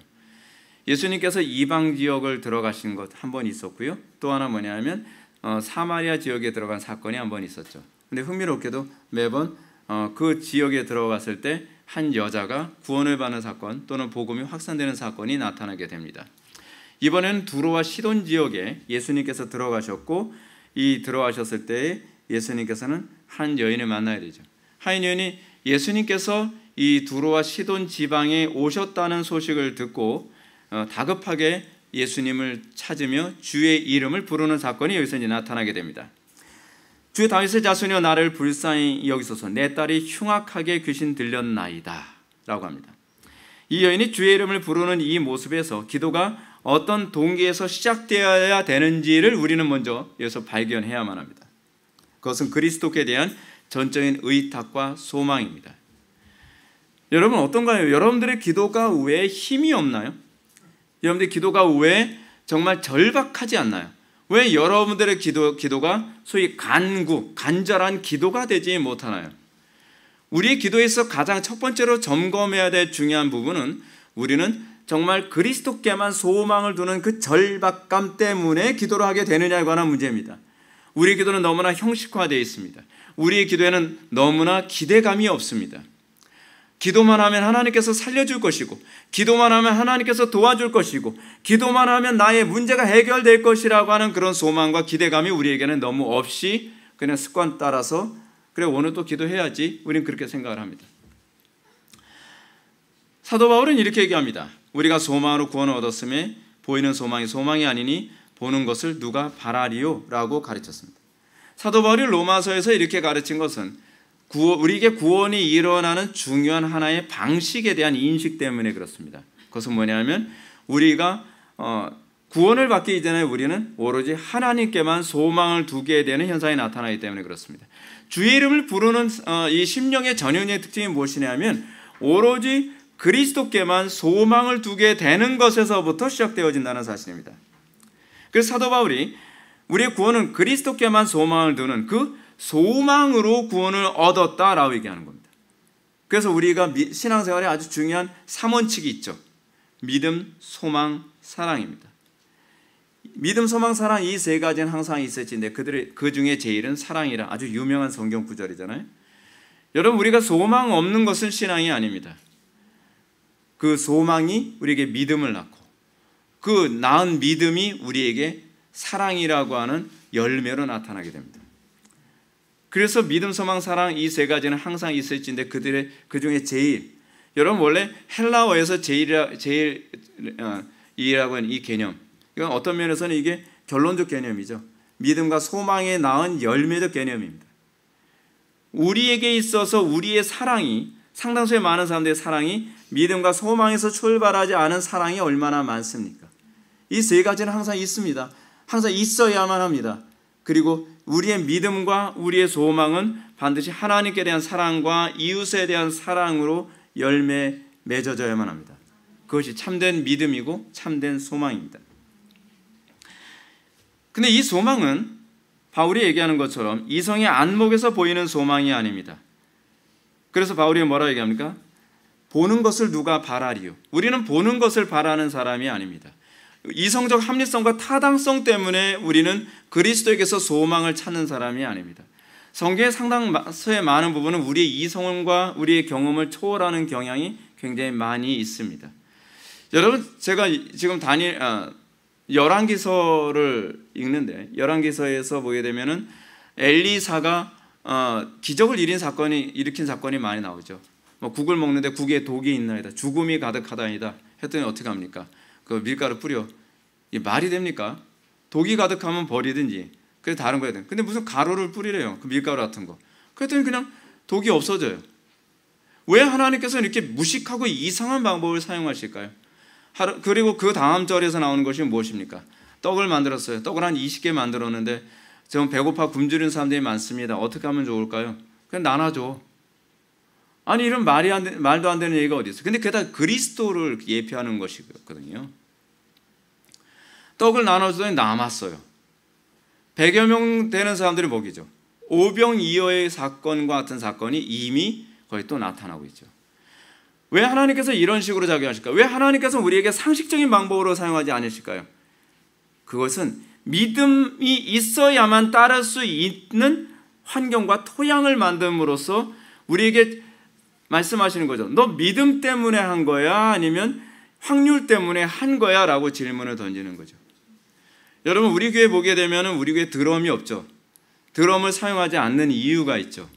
예수님께서 이방 지역을 들어가신 것 한 번 있었고요. 또 하나 뭐냐면 사마리아 지역에 들어간 사건이 한 번 있었죠. 근데 흥미롭게도 매번 그 지역에 들어갔을 때 한 여자가 구원을 받는 사건 또는 복음이 확산되는 사건이 나타나게 됩니다. 이번에는 두로와 시돈 지역에 예수님께서 들어가셨고 이 들어가셨을 때 예수님께서는 한 여인을 만나야 되죠. 한 여인이 예수님께서 이 두로와 시돈 지방에 오셨다는 소식을 듣고 다급하게 예수님을 찾으며 주의 이름을 부르는 사건이 여기서 이제 나타나게 됩니다. 주 다윗의 자손이여 나를 불쌍히 여기소서 내 딸이 흉악하게 귀신 들렸나이다 라고 합니다. 이 여인이 주의 이름을 부르는 이 모습에서 기도가 어떤 동기에서 시작되어야 되는지를 우리는 먼저 여기서 발견해야만 합니다. 그것은 그리스도께 대한 전적인 의탁과 소망입니다. 여러분 어떤가요? 여러분들의 기도가 왜 힘이 없나요? 여러분들의 기도가 왜 정말 절박하지 않나요? 왜 여러분들의 기도가 소위 간절한 기도가 되지 못하나요? 우리의 기도에서 가장 첫 번째로 점검해야 될 중요한 부분은 우리는 정말 그리스도께만 소망을 두는 그 절박감 때문에 기도를 하게 되느냐에 관한 문제입니다. 우리의 기도는 너무나 형식화되어 있습니다. 우리의 기도에는 너무나 기대감이 없습니다. 기도만 하면 하나님께서 살려줄 것이고 기도만 하면 하나님께서 도와줄 것이고 기도만 하면 나의 문제가 해결될 것이라고 하는 그런 소망과 기대감이 우리에게는 너무 없이 그냥 습관 따라서 그래 오늘 또 기도해야지 우리는 그렇게 생각을 합니다. 사도 바울은 이렇게 얘기합니다. 우리가 소망으로 구원을 얻었음에 보이는 소망이 소망이 아니니 보는 것을 누가 바라리요? 라고 가르쳤습니다. 사도 바울이 로마서에서 이렇게 가르친 것은 우리에게 구원이 일어나는 중요한 하나의 방식에 대한 인식 때문에 그렇습니다. 그것은 뭐냐면 우리가 구원을 받기 이전에 우리는 오로지 하나님께만 소망을 두게 되는 현상이 나타나기 때문에 그렇습니다. 주의 이름을 부르는 이 심령의 전형의 특징이 무엇이냐면 오로지 그리스도께만 소망을 두게 되는 것에서부터 시작되어진다는 사실입니다. 그래서 사도 바울이 우리의 구원은 그리스도께만 소망을 두는 그 소망으로 구원을 얻었다라고 얘기하는 겁니다. 그래서 우리가 신앙생활에 아주 중요한 3원칙이 있죠. 믿음, 소망, 사랑입니다. 믿음, 소망, 사랑 이 세 가지는 항상 있을진데 그 중에 제일은 사랑이라 아주 유명한 성경 구절이잖아요. 여러분 우리가 소망 없는 것은 신앙이 아닙니다. 그 소망이 우리에게 믿음을 낳고 그 낳은 믿음이 우리에게 사랑이라고 하는 열매로 나타나게 됩니다. 그래서 믿음, 소망, 사랑 이 세 가지는 항상 있을진데 그 중에 제일 여러분 원래 헬라어에서 제일이라고 하는 이 개념 이건 어떤 면에서는 이게 결론적 개념이죠. 믿음과 소망에 낳은 열매적 개념입니다. 우리에게 있어서 우리의 사랑이 상당수의 많은 사람들의 사랑이 믿음과 소망에서 출발하지 않은 사랑이 얼마나 많습니까? 이 세 가지는 항상 있습니다. 항상 있어야만 합니다. 그리고 우리의 믿음과 우리의 소망은 반드시 하나님께 대한 사랑과 이웃에 대한 사랑으로 열매 맺어져야만 합니다. 그것이 참된 믿음이고 참된 소망입니다. 근데 이 소망은 바울이 얘기하는 것처럼 이성의 안목에서 보이는 소망이 아닙니다. 그래서 바울이 뭐라고 얘기합니까? 보는 것을 누가 바라리요? 우리는 보는 것을 바라는 사람이 아닙니다. 이성적 합리성과 타당성 때문에 우리는 그리스도에게서 소망을 찾는 사람이 아닙니다. 성경의 상당수의 많은 부분은 우리의 이성과 우리의 경험을 초월하는 경향이 굉장히 많이 있습니다. 여러분 제가 지금 열왕기서를 읽는데 열왕기서에서 보게 되면은 엘리사가 기적을 일으킨 사건이 많이 나오죠. 뭐 국을 먹는데 국에 독이 있나이다, 죽음이 가득하다이다 했더니 어떻게 합니까? 그 밀가루 뿌려. 이게 말이 됩니까? 독이 가득하면 버리든지 그래 다른 거야 돼. 근데 무슨 가루를 뿌리래요? 그 밀가루 같은 거. 그랬더니 그냥 독이 없어져요. 왜 하나님께서는 이렇게 무식하고 이상한 방법을 사용하실까요? 그리고 그 다음 절에서 나오는 것이 무엇입니까? 떡을 만들었어요. 떡을 한 20개 만들었는데 지금 배고파 굶주린 사람들이 많습니다. 어떻게 하면 좋을까요? 그냥 나눠줘. 아니 이런 말도 안 되는 얘기가 어디 있어요? 근데 그게 다 그리스도를 예표하는 것이거든요. 떡을 나눠주더니 남았어요. 100여 명 되는 사람들이 먹이죠. 오병이어의 사건과 같은 사건이 이미 거의 또 나타나고 있죠. 왜 하나님께서 이런 식으로 작용하실까요? 왜 하나님께서 우리에게 상식적인 방법으로 사용하지 않으실까요? 그것은 믿음이 있어야만 따를 수 있는 환경과 토양을 만듦으로써 우리에게 말씀하시는 거죠. 너 믿음 때문에 한 거야? 아니면 확률 때문에 한 거야? 라고 질문을 던지는 거죠. 여러분 우리 교회 보게 되면 우리 교회 드럼이 없죠. 드럼을 사용하지 않는 이유가 있죠.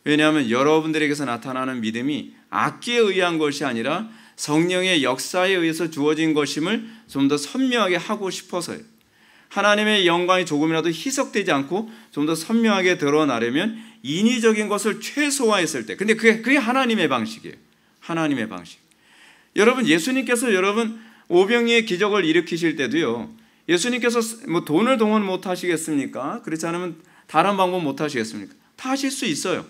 왜냐하면 여러분들에게서 나타나는 믿음이 악기에 의한 것이 아니라 성령의 역사에 의해서 주어진 것임을 좀 더 선명하게 하고 싶어서요. 하나님의 영광이 조금이라도 희석되지 않고 좀 더 선명하게 드러나려면 인위적인 것을 최소화했을 때, 근데 그게 하나님의 방식이에요. 하나님의 방식. 여러분 예수님께서 여러분 오병이의 기적을 일으키실 때도요, 예수님께서 뭐 돈을 동원 못 하시겠습니까? 그렇지 않으면 다른 방법 못 하시겠습니까? 다 하실 수 있어요.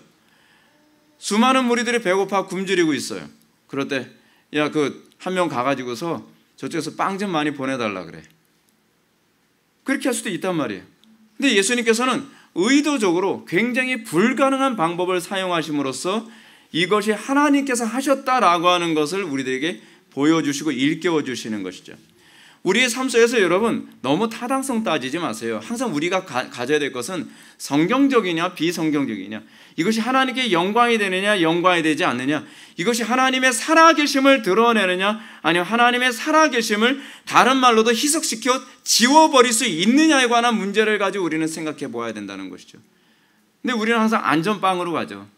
수많은 무리들이 배고파 굶주리고 있어요. 그럴 때 야 그 한 명 가가지고서 저쪽에서 빵 좀 많이 보내달라 그래. 그렇게 할 수도 있단 말이에요. 근데 예수님께서는 의도적으로 굉장히 불가능한 방법을 사용하심으로써 이것이 하나님께서 하셨다라고 하는 것을 우리들에게 보여주시고 일깨워 주시는 것이죠. 우리의 삶 속에서 여러분 너무 타당성 따지지 마세요. 항상 우리가 가져야 될 것은 성경적이냐 비성경적이냐, 이것이 하나님께 영광이 되느냐 영광이 되지 않느냐, 이것이 하나님의 살아계심을 드러내느냐 아니면 하나님의 살아계심을 다른 말로도 희석시켜 지워버릴 수 있느냐에 관한 문제를 가지고 우리는 생각해 보아야 된다는 것이죠. 근데 우리는 항상 안전빵으로 가죠.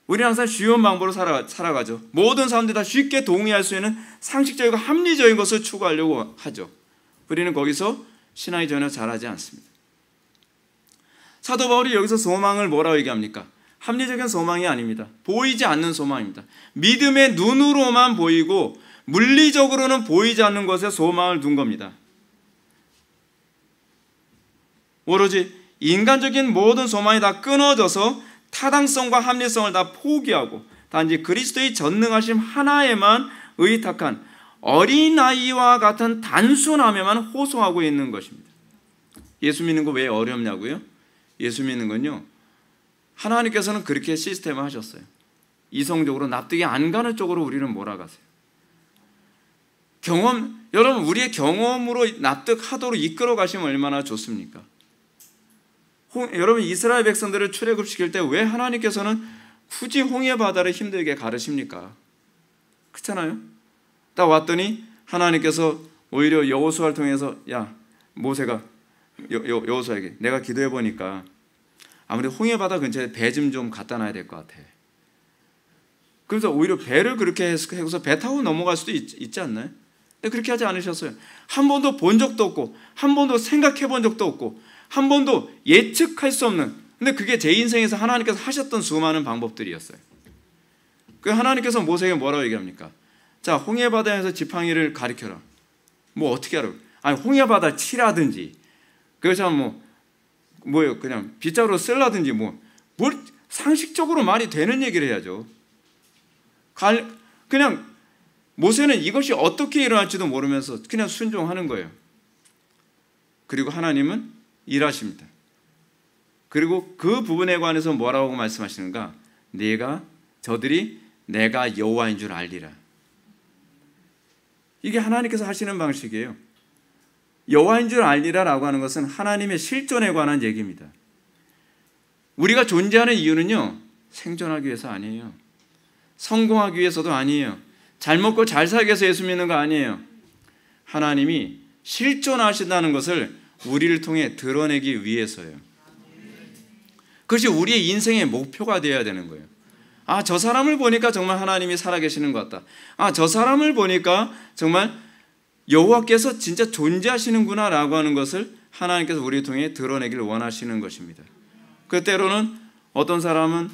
우리는 항상 쉬운 방법으로 살아가죠. 모든 사람들이 다 쉽게 동의할 수 있는 상식적이고 합리적인 것을 추구하려고 하죠. 우리는 거기서 신앙이 전혀 자라지 않습니다. 사도 바울이 여기서 소망을 뭐라고 얘기합니까? 합리적인 소망이 아닙니다. 보이지 않는 소망입니다. 믿음의 눈으로만 보이고 물리적으로는 보이지 않는 것에 소망을 둔 겁니다. 오로지 인간적인 모든 소망이 다 끊어져서 타당성과 합리성을 다 포기하고 단지 그리스도의 전능하심 하나에만 의탁한 어린아이와 같은 단순함에만 호소하고 있는 것입니다. 예수 믿는 거 왜 어렵냐고요? 예수 믿는 건요, 하나님께서는 그렇게 시스템을 하셨어요. 이성적으로 납득이 안 가는 쪽으로 우리는 몰아가세요. 여러분 우리의 경험으로 납득하도록 이끌어 가시면 얼마나 좋습니까? 여러분 이스라엘 백성들을 출애굽시킬 때 왜 하나님께서는 굳이 홍해 바다를 힘들게 가르십니까? 그렇잖아요. 딱 왔더니 하나님께서 오히려 여호수아를 통해서 야 모세가 여호수아에게 내가 기도해 보니까 아무래도 홍해 바다 근처에 배 좀 갖다 놔야 될 것 같아. 그래서 오히려 배를 그렇게 해서 배 타고 넘어갈 수도 있지 않나요? 근데 그렇게 하지 않으셨어요. 한 번도 본 적도 없고 한 번도 생각해 본 적도 없고 한 번도 예측할 수 없는, 근데 그게 제 인생에서 하나님께서 하셨던 수많은 방법들이었어요. 그 하나님께서 모세에게 뭐라고 얘기합니까? 자, 홍해 바다에서 지팡이를 가리켜라. 뭐 어떻게 하라고? 아니 홍해 바다 치라든지, 그래서 뭐예요? 그냥 빗자루로 쓸라든지 뭘 상식적으로 말이 되는 얘기를 해야죠. 그냥 모세는 이것이 어떻게 일어날지도 모르면서 그냥 순종하는 거예요. 그리고 하나님은 일하십니다. 그리고 그 부분에 관해서 뭐라고 말씀하시는가? 저들이 내가 여호와인 줄 알리라. 이게 하나님께서 하시는 방식이에요. 여호와인 줄 알리라라고 하는 것은 하나님의 실존에 관한 얘기입니다. 우리가 존재하는 이유는요, 생존하기 위해서 아니에요. 성공하기 위해서도 아니에요. 잘 먹고 잘 살기 위해서 예수 믿는 거 아니에요. 하나님이 실존하신다는 것을 우리를 통해 드러내기 위해서예요. 그것이 우리의 인생의 목표가 되어야 되는 거예요. 아, 저 사람을 보니까 정말 하나님이 살아계시는 것 같다. 아, 저 사람을 보니까 정말 여호와께서 진짜 존재하시는구나 라고 하는 것을 하나님께서 우리를 통해 드러내기를 원하시는 것입니다. 그 때로는 어떤 사람은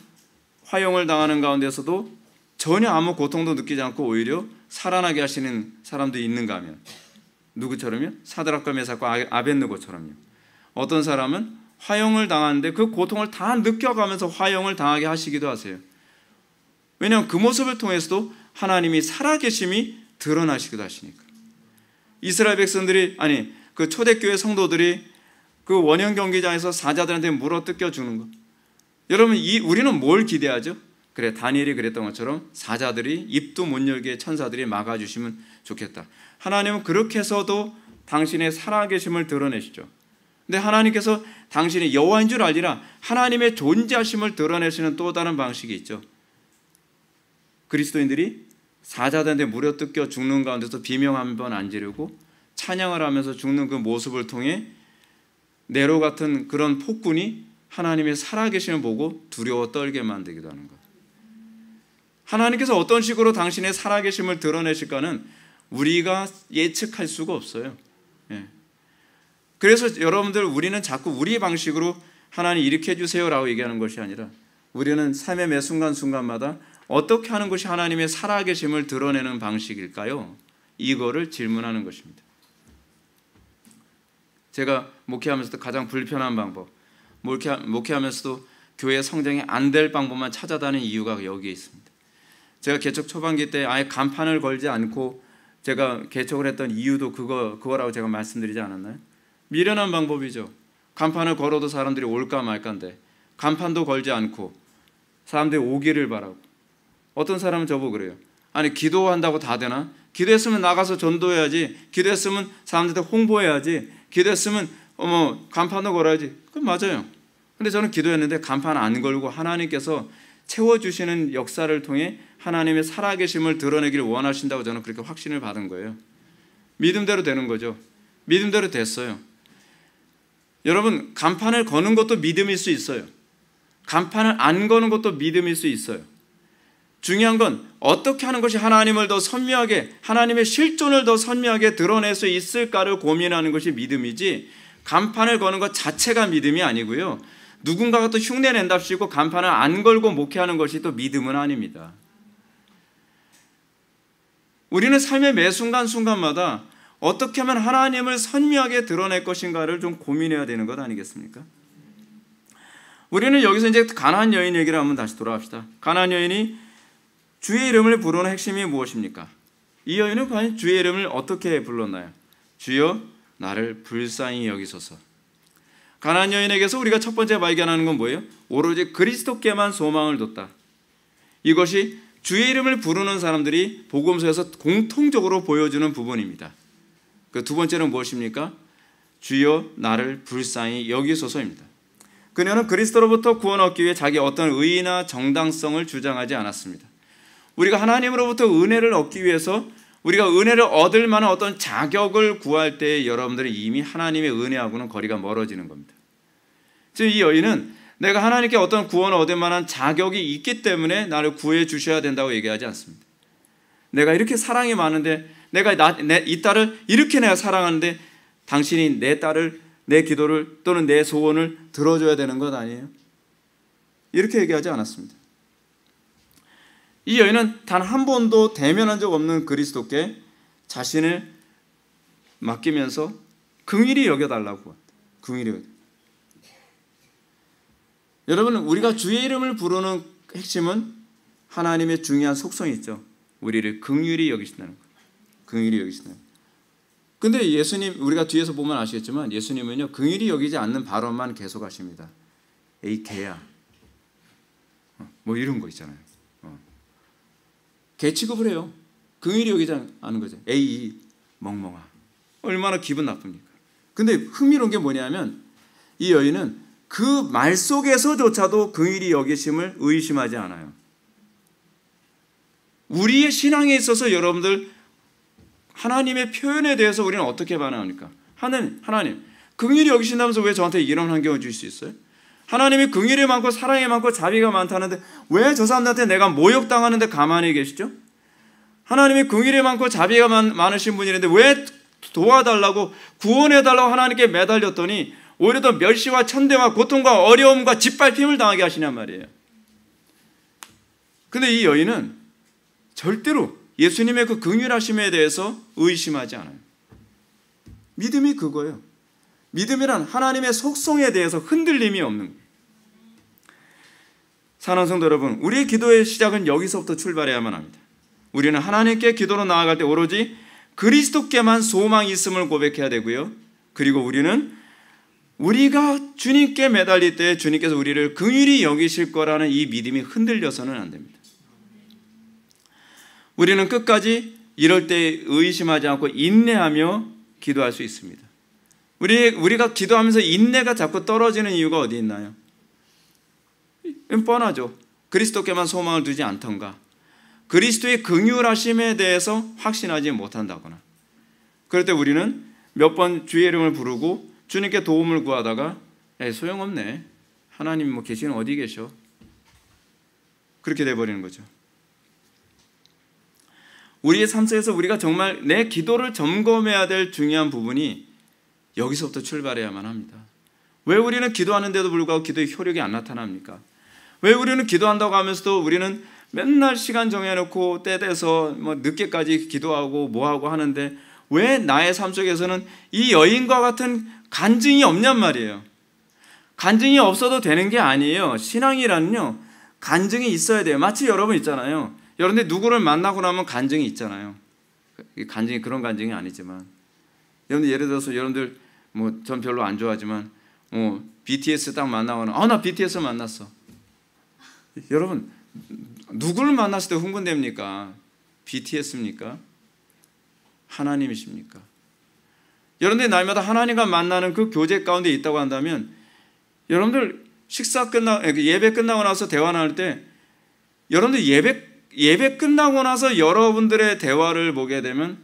화형을 당하는 가운데서도 전혀 아무 고통도 느끼지 않고 오히려 살아나게 하시는 사람도 있는가 하면, 누구처럼요? 사드락과 메삭과 아벳느고처럼요. 어떤 사람은 화형을 당하는데 그 고통을 다 느껴가면서 화형을 당하게 하시기도 하세요. 왜냐하면 그 모습을 통해서도 하나님이 살아계심이 드러나시기도 하시니까. 이스라엘 백성들이, 그 초대교회 성도들이 그 원형 경기장에서 사자들한테 물어뜯겨 주는 것. 여러분, 우리는 뭘 기대하죠? 그래, 다니엘이 그랬던 것처럼 사자들이 입도 못 열게 천사들이 막아주시면 좋겠다. 하나님은 그렇게 해서도 당신의 살아계심을 드러내시죠. 근데 하나님께서 당신이 여호와인 줄 알리라, 하나님의 존재하심을 드러내시는 또 다른 방식이 있죠. 그리스도인들이 사자들한테 물어뜯겨 죽는 가운데서 비명 한 번 안 지르고 찬양을 하면서 죽는 그 모습을 통해 네로 같은 그런 폭군이 하나님의 살아계심을 보고 두려워 떨게 만들기도 하는 것. 하나님께서 어떤 식으로 당신의 살아계심을 드러내실까는 우리가 예측할 수가 없어요. 그래서 여러분들, 우리는 자꾸 우리 방식으로 하나님 이렇게 해주세요라고 얘기하는 것이 아니라 우리는 삶의 매 순간순간마다 어떻게 하는 것이 하나님의 살아계심을 드러내는 방식일까요? 이거를 질문하는 것입니다. 제가 목회하면서도 가장 불편한 방법, 목회하면서도 교회 성장이 안 될 방법만 찾아다니는 이유가 여기에 있습니다. 제가 개척 초반기 때 아예 간판을 걸지 않고 제가 개척을 했던 이유도 그거라고 제가 말씀드리지 않았나요? 미련한 방법이죠. 간판을 걸어도 사람들이 올까 말까인데 간판도 걸지 않고 사람들이 오기를 바라고. 어떤 사람은 저보고 그래요. 아니, 기도한다고 다 되나? 기도했으면 나가서 전도해야지, 기도했으면 사람들한테 홍보해야지, 기도했으면 간판도 걸어야지. 그건 맞아요. 근데 저는 기도했는데 간판 안 걸고 하나님께서 채워주시는 역사를 통해 하나님의 살아계심을 드러내기를 원하신다고 저는 그렇게 확신을 받은 거예요. 믿음대로 되는 거죠. 믿음대로 됐어요. 여러분, 간판을 거는 것도 믿음일 수 있어요. 간판을 안 거는 것도 믿음일 수 있어요. 중요한 건 어떻게 하는 것이 하나님을 더 선명하게, 하나님의 실존을 더 선명하게 드러낼 수 있을까를 고민하는 것이 믿음이지, 간판을 거는 것 자체가 믿음이 아니고요. 누군가가 또 흉내낸답시고 간판을 안 걸고 목회하는 것이 또 믿음은 아닙니다. 우리는 삶의 매 순간순간마다 어떻게 하면 하나님을 선명하게 드러낼 것인가를 좀 고민해야 되는 것 아니겠습니까? 우리는 여기서 이제 가나안 여인 얘기를 한번 다시 돌아갑시다. 가나안 여인이 주의 이름을 부르는 핵심이 무엇입니까? 이 여인은 과연 주의 이름을 어떻게 불렀나요? 주여 나를 불쌍히 여기소서. 가나안 여인에게서 우리가 첫 번째 발견하는 건 뭐예요? 오로지 그리스도께만 소망을 뒀다. 이것이 주의 이름을 부르는 사람들이 복음서에서 공통적으로 보여주는 부분입니다. 그 두 번째는 무엇입니까? 주여 나를 불쌍히 여기소서입니다. 그녀는 그리스도로부터 구원 얻기 위해 자기 어떤 의의나 정당성을 주장하지 않았습니다. 우리가 하나님으로부터 은혜를 얻기 위해서 우리가 은혜를 얻을 만한 어떤 자격을 구할 때 여러분들이 이미 하나님의 은혜하고는 거리가 멀어지는 겁니다. 즉 이 여인은 내가 하나님께 어떤 구원을 얻을 만한 자격이 있기 때문에 나를 구해 주셔야 된다고 얘기하지 않습니다. 내가 이렇게 사랑이 많은데, 내가 이 딸을 이렇게 내가 사랑하는데 당신이 내 딸을, 내 기도를 또는 내 소원을 들어줘야 되는 것 아니에요? 이렇게 얘기하지 않았습니다. 이 여인은 단 한 번도 대면한 적 없는 그리스도께 자신을 맡기면서 긍휼히 여겨달라고. 긍휼히 여겨. 여러분, 우리가 주의 이름을 부르는 핵심은 하나님의 중요한 속성이 있죠. 우리를 긍휼히 여기신다는 것. 긍휼히 여기신다는 것. 근데 예수님, 우리가 뒤에서 보면 아시겠지만 예수님은요, 긍휼히 여기지 않는 발언만 계속 하십니다. 에이 개야, 뭐 이런 거 있잖아요. 개 취급을 해요. 긍휼히 여기지 않는 거죠. 에이 멍멍아, 얼마나 기분 나쁩니까? 근데 흥미로운 게 뭐냐면 이 여인은 그 말 속에서조차도 긍휼히 여기심을 의심하지 않아요. 우리의 신앙에 있어서 여러분들 하나님의 표현에 대해서 우리는 어떻게 반응합니까? 하나님 긍휼히 여기신다면서 왜 저한테 이런 환경을 주실 수 있어요? 하나님이 긍휼이 많고 사랑이 많고 자비가 많다는데 왜 저 사람들한테 내가 모욕당하는데 가만히 계시죠? 하나님이 긍휼이 많고 자비가 많으신 분이는데 왜 도와달라고 구원해달라고 하나님께 매달렸더니 오히려 더 멸시와 천대와 고통과 어려움과 짓밟힘을 당하게 하시냔 말이에요. 근데 이 여인은 절대로 예수님의 그 긍휼하심에 대해서 의심하지 않아요. 믿음이 그거예요. 믿음이란 하나님의 속성에 대해서 흔들림이 없는 거예요. 사랑하는 성도 여러분, 우리의 기도의 시작은 여기서부터 출발해야만 합니다. 우리는 하나님께 기도로 나아갈 때 오로지 그리스도께만 소망이 있음을 고백해야 되고요. 그리고 우리가 주님께 매달릴 때 주님께서 우리를 긍휼히 여기실 거라는 이 믿음이 흔들려서는 안 됩니다. 우리는 끝까지 이럴 때 의심하지 않고 인내하며 기도할 수 있습니다. 우리가 기도하면서 인내가 자꾸 떨어지는 이유가 어디 있나요? 뻔하죠. 그리스도께만 소망을 두지 않던가, 그리스도의 긍휼하심에 대해서 확신하지 못한다거나. 그럴 때 우리는 몇 번 주의 이름을 부르고 주님께 도움을 구하다가 소용없네, 하나님 뭐 계시는 어디 계셔, 그렇게 돼버리는 거죠. 우리의 삶 속에서 우리가 정말 내 기도를 점검해야 될 중요한 부분이 여기서부터 출발해야만 합니다. 왜 우리는 기도하는데도 불구하고 기도의 효력이 안 나타납니까? 왜 우리는 기도한다고 하면서도 우리는 맨날 시간 정해놓고 때 돼서 뭐 늦게까지 기도하고 뭐하고 하는데 왜 나의 삶 속에서는 이 여인과 같은 간증이 없냔 말이에요. 간증이 없어도 되는 게 아니에요. 신앙이란요, 간증이 있어야 돼요. 마치 여러분 있잖아요. 여러분들 누구를 만나고 나면 간증이 있잖아요. 간증이 그런 간증이 아니지만, 여러분들 예를 들어서 여러분들 뭐 전 별로 안 좋아하지만 BTS 딱 만나거나 나 BTS 만났어. 여러분 누구를 만났을 때 흥분됩니까? BTS입니까? 하나님이십니까? 여러분들이 날마다 하나님과 만나는 그 교제 가운데 있다고 한다면 여러분들 예배 끝나고 나서 대화 나눌 때 여러분들 예배 끝나고 나서 여러분들의 대화를 보게 되면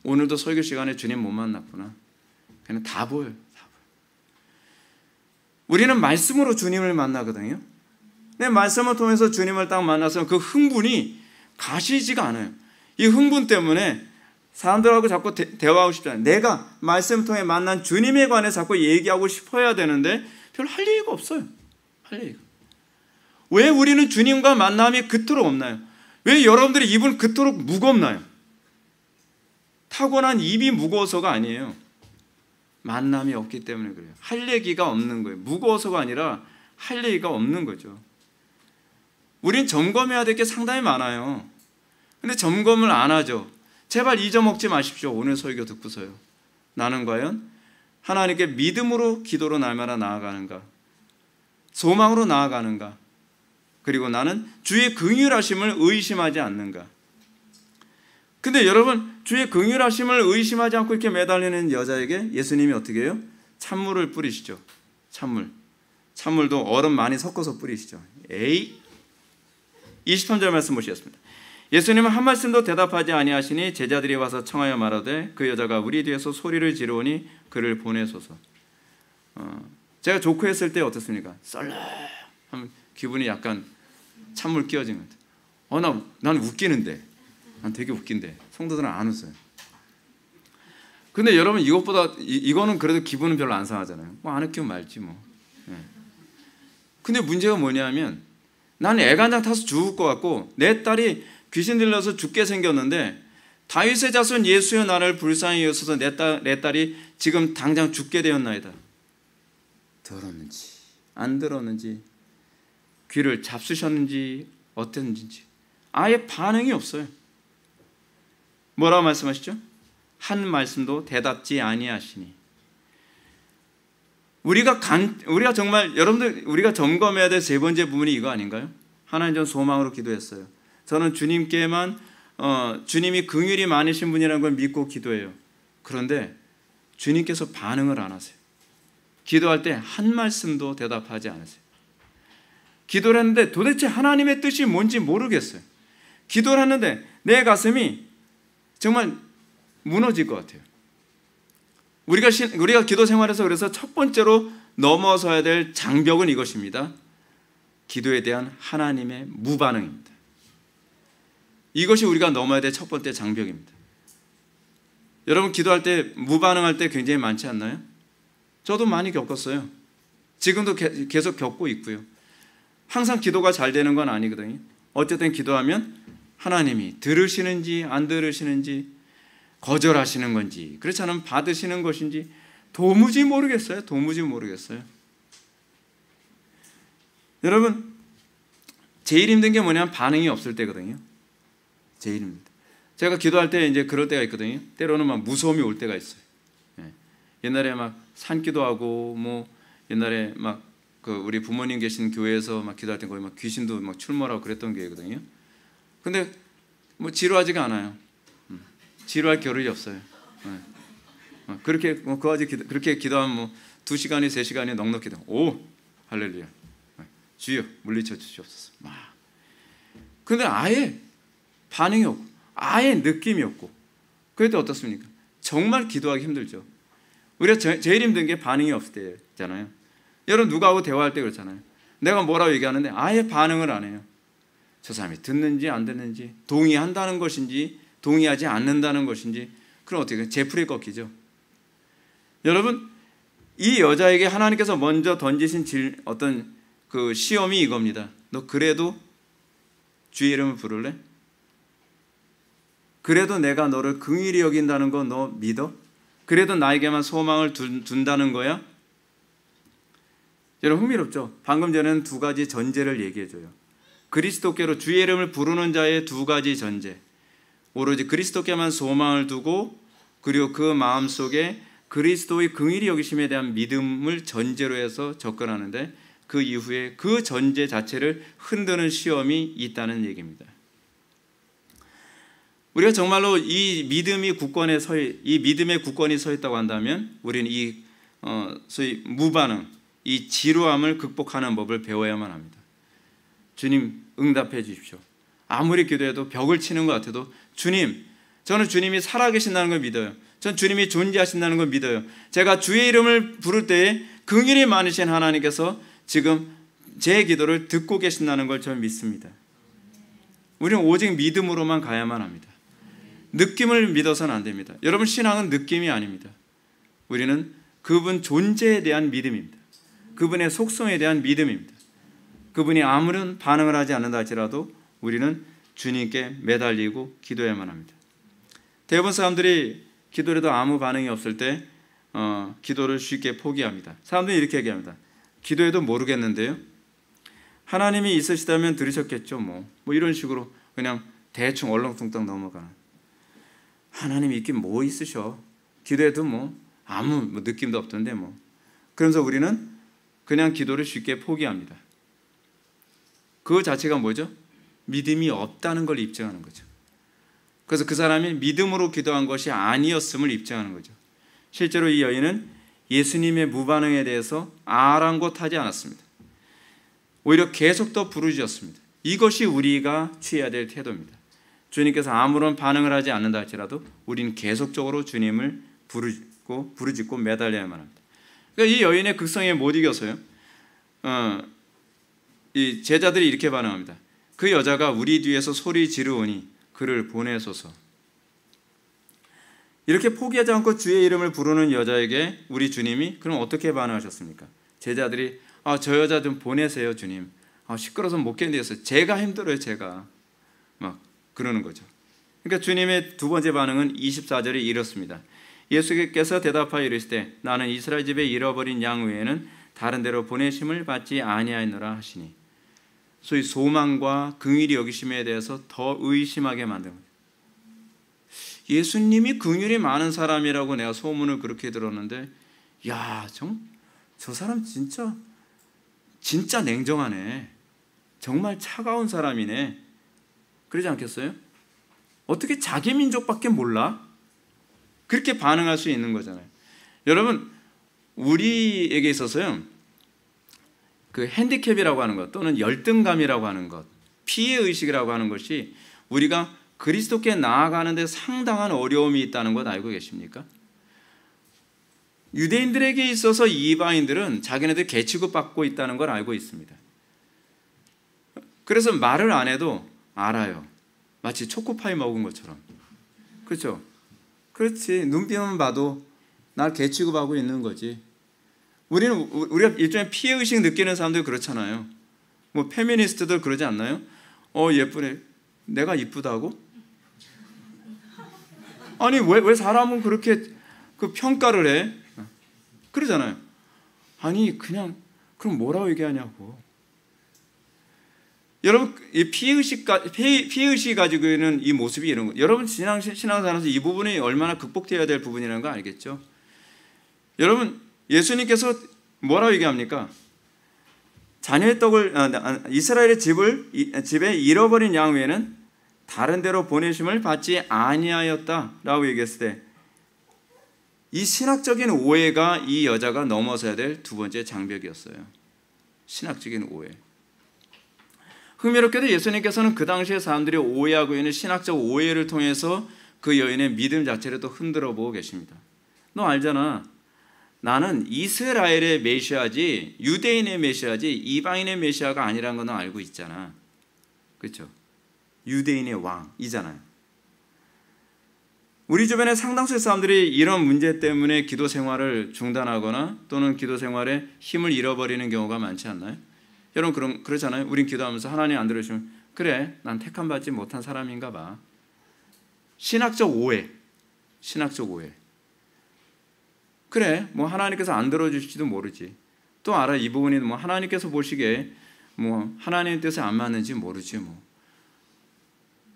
오늘도 설교 시간에 주님 못 만났구나. 그냥 다 보여요. 우리는 말씀으로 주님을 만나거든요. 내 말씀을 통해서 주님을 딱 만나서 그 흥분이 가시지가 않아요. 이 흥분 때문에 사람들하고 자꾸 대화하고 싶지 않아요. 내가 말씀을 통해 만난 주님에 관해 자꾸 얘기하고 싶어야 되는데 별로 할 얘기가 없어요. 할 얘기가. 왜 우리는 주님과 만남이 그토록 없나요? 왜 여러분들의 입은 그토록 무겁나요? 타고난 입이 무거워서가 아니에요. 만남이 없기 때문에 그래요. 할 얘기가 없는 거예요. 무거워서가 아니라 할 얘기가 없는 거죠. 우린 점검해야 될 게 상당히 많아요. 근데 점검을 안 하죠. 제발 잊어먹지 마십시오. 오늘 설교 듣고서요. 나는 과연 하나님께 믿음으로 기도로 날마다 나아가는가? 소망으로 나아가는가? 그리고 나는 주의 긍휼하심을 의심하지 않는가? 근데 여러분, 주의 긍휼하심을 의심하지 않고 이렇게 매달리는 여자에게 예수님이 어떻게 해요? 찬물을 뿌리시죠. 찬물도 얼음 많이 섞어서 뿌리시죠. 23절 말씀 보시겠습니다. 예수님은 한 말씀도 대답하지 아니하시니 제자들이 와서 청하여 말하되 그 여자가 우리 뒤에서 소리를 지르오니 그를 보내소서. 제가 조크했을 때 어떻습니까? 썰렁하면 기분이 약간 찬물 끼어진 것 같아요. 난 웃기는데, 난 되게 웃긴데 성도들은 안 웃어요. 근데 여러분, 이것보다 이거는 그래도 기분은 별로 안 상하잖아요. 뭐 안 웃기면 말지 뭐. 근데 문제가 뭐냐면 나는 애간장 타서 죽을 것 같고 내 딸이 귀신 들려서 죽게 생겼는데 다윗의 자손 예수여 나를 불쌍히 여기소서 내 딸이 지금 당장 죽게 되었나이다. 들었는지 안 들었는지 귀를 잡수셨는지 어땠는지 아예 반응이 없어요. 뭐라고 말씀하시죠? 한 말씀도 대답지 아니하시니. 우리가 정말 여러분들 우리가 점검해야 될 세 번째 부분이 이거 아닌가요? 하나님, 전 소망으로 기도했어요. 저는 주님께만 주님이 긍휼이 많으신 분이라는 걸 믿고 기도해요. 그런데 주님께서 반응을 안 하세요. 기도할 때 한 말씀도 대답하지 않으세요. 기도를 했는데 도대체 하나님의 뜻이 뭔지 모르겠어요. 기도를 했는데 내 가슴이 정말 무너질 것 같아요. 우리가 기도 생활에서 그래서 첫 번째로 넘어서야 될 장벽은 이것입니다. 기도에 대한 하나님의 무반응입니다. 이것이 우리가 넘어야 될 첫 번째 장벽입니다. 여러분, 기도할 때 무반응할 때 굉장히 많지 않나요? 저도 많이 겪었어요. 지금도 계속 겪고 있고요. 항상 기도가 잘 되는 건 아니거든요. 어쨌든 기도하면 하나님이 들으시는지 안 들으시는지 거절하시는 건지 그렇지 않으면 받으시는 것인지 도무지 모르겠어요. 여러분, 제일 힘든 게 뭐냐면 반응이 없을 때거든요. 제일 힘듭니다. 제가 기도할 때 이제 그럴 때가 있거든요. 때로는 막 무서움이 올 때가 있어요. 옛날에 막 산기도 하고 뭐 옛날에 막 그 우리 부모님 계신 교회에서 막 기도할 때 거의 막 귀신도 막 출몰하고 그랬던 교회거든요. 근데 뭐 지루하지가 않아요. 지루할 겨를이 없어요. 그렇게 그렇게 기도하면 뭐 2시간이 3시간이 넉넉히 돼. 오, 할렐루야. 주여 물리쳐 주시옵소서. 막. 근데 아예 반응이 없고 아예 느낌이 없고 그럴 때 어떻습니까? 정말 기도하기 힘들죠. 우리가 제일 힘든 게 반응이 없을 때잖아요. 여러분, 누구하고 대화할 때 그렇잖아요. 내가 뭐라고 얘기하는데 아예 반응을 안 해요. 저 사람이 듣는지 안 듣는지, 동의한다는 것인지 동의하지 않는다는 것인지, 그럼 어떻게 제풀이 꺾이죠. 여러분, 이 여자에게 하나님께서 먼저 던지신 어떤 그 시험이 이겁니다. 너 그래도 주의 이름을 부를래? 그래도 내가 너를 긍휼히 여긴다는 거 너 믿어? 그래도 나에게만 소망을 둔다는 거야? 여러분, 흥미롭죠? 방금 전에는 2가지 전제를 얘기해줘요. 그리스도께로 주의 이름을 부르는 자의 2가지 전제. 오로지 그리스도께만 소망을 두고 그리고 그 마음속에 그리스도의 긍휼히 여기심에 대한 믿음을 전제로 해서 접근하는데 그 이후에 그 전제 자체를 흔드는 시험이 있다는 얘기입니다. 우리가 정말로 이 믿음의 굳건히 서 있다고 한다면 우리는 이 소위 무반응, 이 지루함을 극복하는 법을 배워야만 합니다. 주님, 응답해 주십시오. 아무리 기도해도 벽을 치는 것 같아도 주님, 저는 주님이 살아계신다는 걸 믿어요. 전 주님이 존재하신다는 걸 믿어요. 제가 주의 이름을 부를 때에 긍휼이 많으신 하나님께서 지금 제 기도를 듣고 계신다는 걸 저는 믿습니다. 우리는 오직 믿음으로만 가야만 합니다. 느낌을 믿어서는 안 됩니다. 여러분, 신앙은 느낌이 아닙니다. 우리는 그분 존재에 대한 믿음입니다. 그분의 속성에 대한 믿음입니다. 그분이 아무런 반응을 하지 않는다 할지라도 우리는 주님께 매달리고 기도해야만 합니다. 대부분 사람들이 기도해도 아무 반응이 없을 때 기도를 쉽게 포기합니다. 사람들이 이렇게 얘기합니다. 기도해도 모르겠는데요. 하나님이 있으시다면 들으셨겠죠. 뭐 이런 식으로 그냥 대충 얼렁뚱땅 넘어가는. 하나님이 있긴 뭐 있으셔. 기도해도 뭐 아무 느낌도 없던데 뭐. 그러면서 우리는 그냥 기도를 쉽게 포기합니다. 그 자체가 뭐죠? 믿음이 없다는 걸 입증하는 거죠. 그래서 그 사람이 믿음으로 기도한 것이 아니었음을 입증하는 거죠. 실제로 이 여인은 예수님의 무반응에 대해서 아랑곳하지 않았습니다. 오히려 계속 더 부르짖었습니다. 이것이 우리가 취해야 될 태도입니다. 주님께서 아무런 반응을 하지 않는다 할지라도 우리는 계속적으로 주님을 부르짖고 매달려야만 합니다. 그러니까 이 여인의 극성에 못 이겨서요. 이 제자들이 이렇게 반응합니다. 그 여자가 우리 뒤에서 소리 지르오니 그를 보내소서. 이렇게 포기하지 않고 주의 이름을 부르는 여자에게 우리 주님이 그럼 어떻게 반응하셨습니까? 제자들이 저 여자 좀 보내세요 주님. 시끄러워서 못 견디겠어요. 제가 힘들어요 제가. 막 그러는 거죠. 그러니까 주님의 두 번째 반응은 24절에 이렇습니다. 예수께서 대답하여 이르시되 나는 이스라엘 집에 잃어버린 양 외에는 다른 데로 보내심을 받지 아니하였노라 하시니, 소위 소망과 긍휼히 여기심에 대해서 더 의심하게 만든 거예요. 예수님이 긍휼이 많은 사람이라고 내가 소문을 그렇게 들었는데, 야, 저 사람 진짜 냉정하네. 정말 차가운 사람이네. 그러지 않겠어요? 어떻게 자기 민족밖에 몰라? 그렇게 반응할 수 있는 거잖아요. 여러분, 우리에게 있어서요, 그 핸디캡이라고 하는 것 또는 열등감이라고 하는 것, 피해의식이라고 하는 것이 우리가 그리스도께 나아가는 데 상당한 어려움이 있다는 것 알고 계십니까? 유대인들에게 있어서 이방인들은 자기네들 개취급받고 있다는 걸 알고 있습니다. 그래서 말을 안 해도 알아요. 마치 초코파이 먹은 것처럼. 그렇죠? 그렇지. 눈빛만 봐도 날 개취급하고 있는 거지. 우리가 일종의 피해의식 느끼는 사람들 그렇잖아요. 뭐 페미니스트들 그러지 않나요? 예쁘네. 내가 이쁘다고? 아니 왜 사람은 그렇게 그 평가를 해? 그러잖아요. 아니 그냥 그럼 뭐라고 얘기하냐고. 여러분, 이 피해의식이 가지고 있는 이 모습이 이런 거. 여러분 신앙생활에서 이 부분이 얼마나 극복되어야 될 부분이라는 거 알겠죠? 여러분, 예수님께서 뭐라고 얘기합니까? 자녀의 떡을 이스라엘의 집에 잃어버린 양 외에는 다른 데로 보내심을 받지 아니하였다라고 얘기했을 때, 이 신학적인 오해가 이 여자가 넘어서야 될 두 번째 장벽이었어요. 신학적인 오해. 흥미롭게도 예수님께서는 그 당시에 사람들이 오해하고 있는 신학적 오해를 통해서 그 여인의 믿음 자체를 또 흔들어 보고 계십니다. 너 알잖아. 나는 이스라엘의 메시아지 유대인의 메시아지 이방인의 메시아가 아니라는 건 너 알고 있잖아. 그렇죠? 유대인의 왕이잖아요. 우리 주변에 상당수의 사람들이 이런 문제 때문에 기도 생활을 중단하거나 또는 기도 생활에 힘을 잃어버리는 경우가 많지 않나요? 여러분 그렇잖아요. 우린 기도하면서 하나님 안 들으시면 그래, 난 택함 받지 못한 사람인가 봐. 신학적 오해. 그래, 뭐 하나님께서 안 들어주실지도 모르지. 또 알아, 이 부분이 뭐 하나님께서 보시기에 뭐 하나님의 뜻에 안 맞는지 모르지 뭐.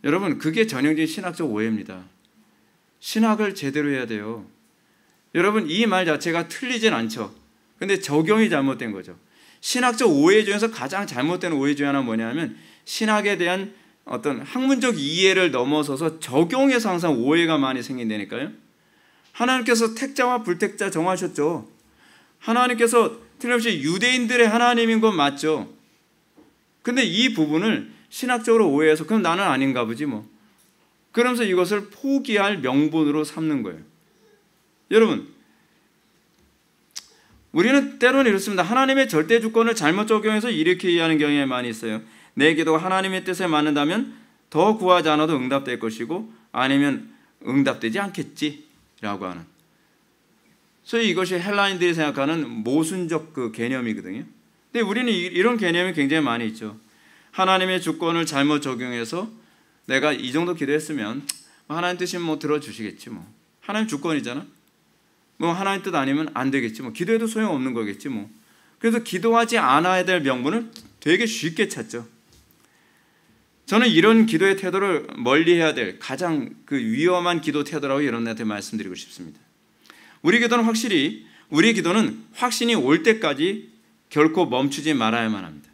여러분, 그게 전형적인 신학적 오해입니다. 신학을 제대로 해야 돼요. 여러분, 이 말 자체가 틀리진 않죠. 근데 적용이 잘못된 거죠. 신학적 오해 중에서 가장 잘못된 오해 중에 하나는 뭐냐면, 신학에 대한 어떤 학문적 이해를 넘어서서 적용해서 항상 오해가 많이 생긴다니까요. 하나님께서 택자와 불택자 정하셨죠. 하나님께서 틀림없이 유대인들의 하나님인 건 맞죠. 근데 이 부분을 신학적으로 오해해서 그럼 나는 아닌가 보지 뭐. 그러면서 이것을 포기할 명분으로 삼는 거예요. 여러분, 우리는 때로는 이렇습니다. 하나님의 절대 주권을 잘못 적용해서 이렇게 이해하는 경향이 많이 있어요. 내 기도가 하나님의 뜻에 맞는다면 더 구하지 않아도 응답될 것이고 아니면 응답되지 않겠지라고 하는. 소위 이것이 헬라인들이 생각하는 모순적 그 개념이거든요. 근데 우리는 이런 개념이 굉장히 많이 있죠. 하나님의 주권을 잘못 적용해서 내가 이 정도 기도했으면 하나님 뜻이면 뭐 들어주시겠지 뭐. 하나님 주권이잖아. 뭐 하나님 뜻 아니면 안 되겠지 뭐. 기도해도 소용없는 거겠지 뭐. 그래서 기도하지 않아야 될 명분을 되게 쉽게 찾죠. 저는 이런 기도의 태도를 멀리해야 될 가장 그 위험한 기도 태도라고 여러분한테 말씀드리고 싶습니다. 우리의 기도는 확신이 올 때까지 결코 멈추지 말아야만 합니다.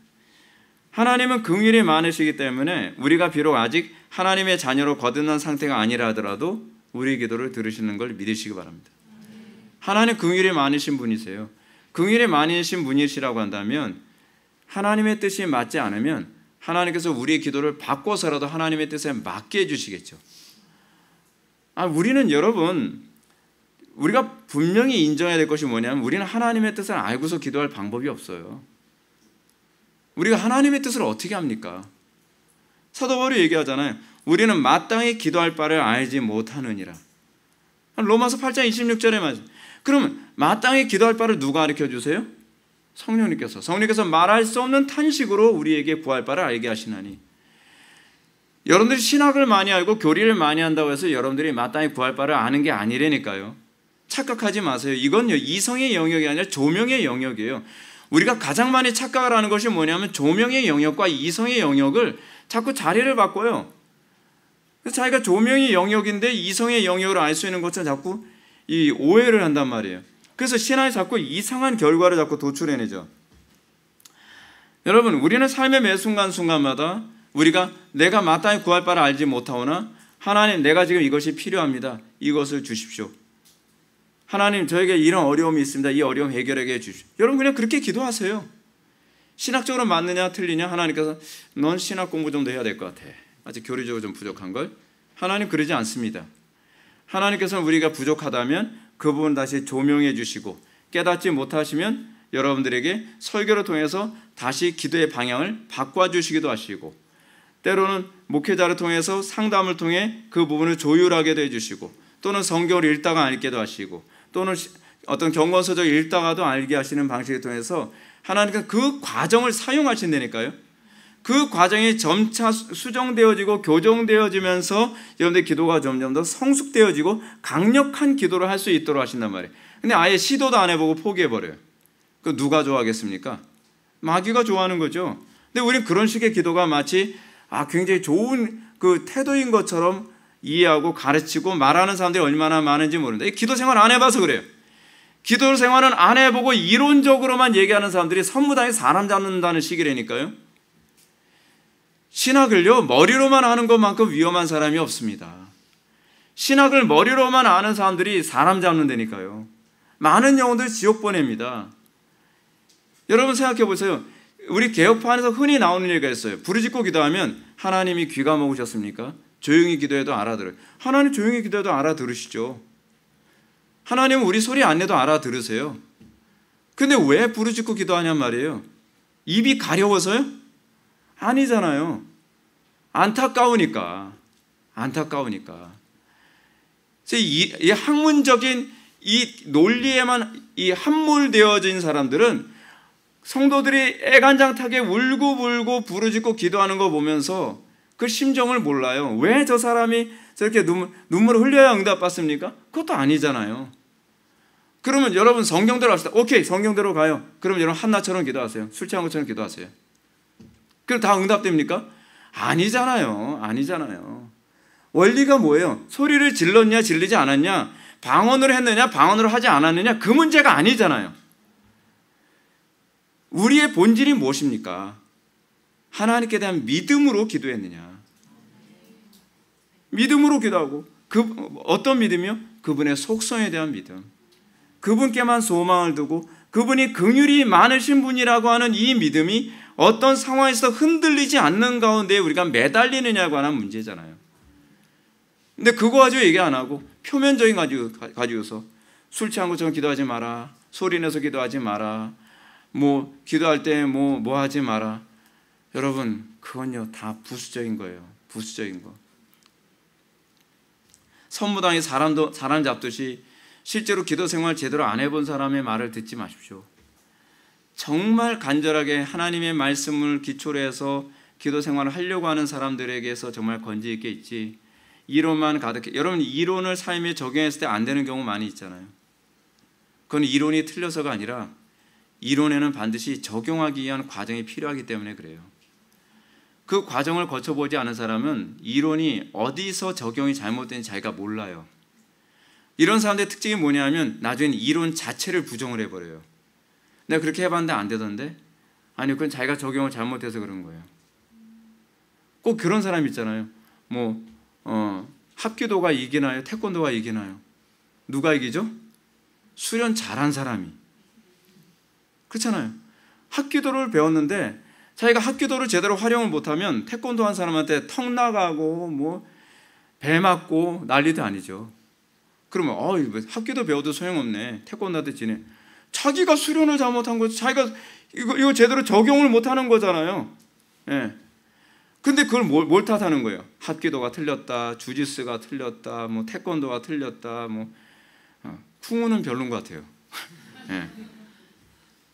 하나님은 긍휼이 많으시기 때문에 우리가 비록 아직 하나님의 자녀로 거듭난 상태가 아니라 하더라도 우리의 기도를 들으시는 걸 믿으시기 바랍니다. 하나님 긍휼이 많으신 분이세요. 긍휼이 많으신 분이시라고 한다면 하나님의 뜻이 맞지 않으면 하나님께서 우리의 기도를 바꿔서라도 하나님의 뜻에 맞게 해주시겠죠. 우리는 여러분, 우리가 분명히 인정해야 될 것이 뭐냐면 우리는 하나님의 뜻을 알고서 기도할 방법이 없어요. 우리가 하나님의 뜻을 어떻게 합니까? 사도 바울이 얘기하잖아요. 우리는 마땅히 기도할 바를 알지 못하느니라. 로마서 8장 26절에 말씀. 그러면 마땅히 기도할 바를 누가 가르쳐 주세요? 성령님께서 말할 수 없는 탄식으로 우리에게 구할 바를 알게 하시나니. 여러분들이 신학을 많이 알고 교리를 많이 한다고 해서 여러분들이 마땅히 구할 바를 아는 게 아니라니까요. 착각하지 마세요. 이건요, 이성의 영역이 아니라 조명의 영역이에요. 우리가 가장 많이 착각을 하는 것이 뭐냐면 조명의 영역과 이성의 영역을 자꾸 자리를 바꿔요. 그래서 자기가 조명의 영역인데 이성의 영역으로 알 수 있는 것을 자꾸 이 오해를 한단 말이에요. 그래서 신앙이 자꾸 이상한 결과를 자꾸 도출해내죠. 여러분, 우리는 삶의 매 순간순간마다 우리가 내가 마땅히 구할 바를 알지 못하오나 하나님, 내가 지금 이것이 필요합니다. 이것을 주십시오. 하나님, 저에게 이런 어려움이 있습니다. 이 어려움 해결하게 해주십시오. 여러분, 그냥 그렇게 기도하세요. 신학적으로 맞느냐 틀리냐, 하나님께서 넌 신학 공부 좀 더 해야 될 것 같아. 아직 교리적으로 좀 부족한 걸. 하나님 그러지 않습니다. 하나님께서는 우리가 부족하다면 그 부분 다시 조명해 주시고, 깨닫지 못하시면 여러분들에게 설교를 통해서 다시 기도의 방향을 바꿔주시기도 하시고, 때로는 목회자를 통해서 상담을 통해 그 부분을 조율하게도 해주시고, 또는 성경을 읽다가 알게도 하시고, 또는 어떤 경건서적 읽다가도 알게 하시는 방식을 통해서 하나님께서 그 과정을 사용하신다니까요. 그 과정이 점차 수정되어지고 교정되어지면서 여러분들의 기도가 점점 더 성숙되어지고 강력한 기도를 할 수 있도록 하신단 말이에요. 근데 아예 시도도 안 해보고 포기해버려요. 그 누가 좋아하겠습니까? 마귀가 좋아하는 거죠. 근데 우리는 그런 식의 기도가 마치 굉장히 좋은 그 태도인 것처럼 이해하고 가르치고 말하는 사람들이 얼마나 많은지 모른다. 이 기도 생활 안 해봐서 그래요. 기도 생활은 안 해보고 이론적으로만 얘기하는 사람들이 선무당에 사람 잡는다는 식이라니까요. 신학을요, 머리로만 아는 것만큼 위험한 사람이 없습니다. 신학을 머리로만 아는 사람들이 사람 잡는다니까요. 많은 영혼들 지옥 보냅니다. 여러분 생각해 보세요. 우리 개혁파안에서 흔히 나오는 얘기가 있어요. 부르짖고 기도하면 하나님이 귀가 먹으셨습니까? 조용히 기도해도 알아들어요. 하나님 조용히 기도해도 알아들으시죠. 하나님은 우리 소리 안 내도 알아들으세요. 근데 왜 부르짖고 기도하냔 말이에요. 입이 가려워서요? 아니잖아요. 안타까우니까. 이 학문적인 이 논리에만 이 함몰되어진 사람들은 성도들이 애간장타게 울고불고 부르짖고 기도하는 거 보면서 그 심정을 몰라요. 왜 저 사람이 저렇게 눈물을 흘려야 응답받습니까? 그것도 아니잖아요. 그러면 여러분 성경대로 합시다. 오케이, 성경대로 가요. 그러면 여러분 한나처럼 기도하세요. 술 취한 것처럼 기도하세요. 그럼 다 응답됩니까? 아니잖아요. 원리가 뭐예요? 소리를 질렀냐 질리지 않았냐, 방언으로 했느냐 방언으로 하지 않았느냐, 그 문제가 아니잖아요. 우리의 본질이 무엇입니까? 하나님께 대한 믿음으로 기도했느냐. 믿음으로 기도하고, 어떤 믿음이요? 그분의 속성에 대한 믿음, 그분께만 소망을 두고 그분이 긍휼이 많으신 분이라고 하는 이 믿음이 어떤 상황에서 흔들리지 않는 가운데 우리가 매달리느냐고 하는 문제잖아요. 근데 그거 가지고 얘기 안 하고 표면적인 가지고서 술 취한 것처럼 기도하지 마라, 소리내서 기도하지 마라. 뭐 기도할 때 뭐 하지 마라. 여러분, 그건요 다 부수적인 거예요. 부수적인 거. 선무당이 사람 잡듯이 실제로 기도 생활 제대로 안 해본 사람의 말을 듣지 마십시오. 정말 간절하게 하나님의 말씀을 기초로 해서 기도 생활을 하려고 하는 사람들에게서 정말 건지 있게 있지, 이론만 가득해. 여러분, 이론을 삶에 적용했을 때 안 되는 경우 많이 있잖아요. 그건 이론이 틀려서가 아니라 이론에는 반드시 적용하기 위한 과정이 필요하기 때문에 그래요. 그 과정을 거쳐보지 않은 사람은 이론이 어디서 적용이 잘못된지 자기가 몰라요. 이런 사람들의 특징이 뭐냐면 나중엔 이론 자체를 부정을 해버려요. 내가 그렇게 해봤는데 안 되던데? 아니, 그건 자기가 적용을 잘못해서 그런 거예요. 꼭 그런 사람 있잖아요. 합기도가 이기나요? 태권도가 이기나요? 누가 이기죠? 수련 잘한 사람이. 그렇잖아요. 합기도를 배웠는데 자기가 합기도를 제대로 활용을 못하면 태권도 한 사람한테 턱 나가고 배 맞고 난리도 아니죠. 그러면 합기도 배워도 소용없네. 태권도한테 지네. 자기가 수련을 잘못한 거지. 자기가 이거 제대로 적용을 못하는 거잖아요. 예. 근데 그걸 뭘 탓하는 거예요? 합기도가 틀렸다, 주짓수가 틀렸다, 태권도가 틀렸다, 쿵우는 별론 것 같아요. 예.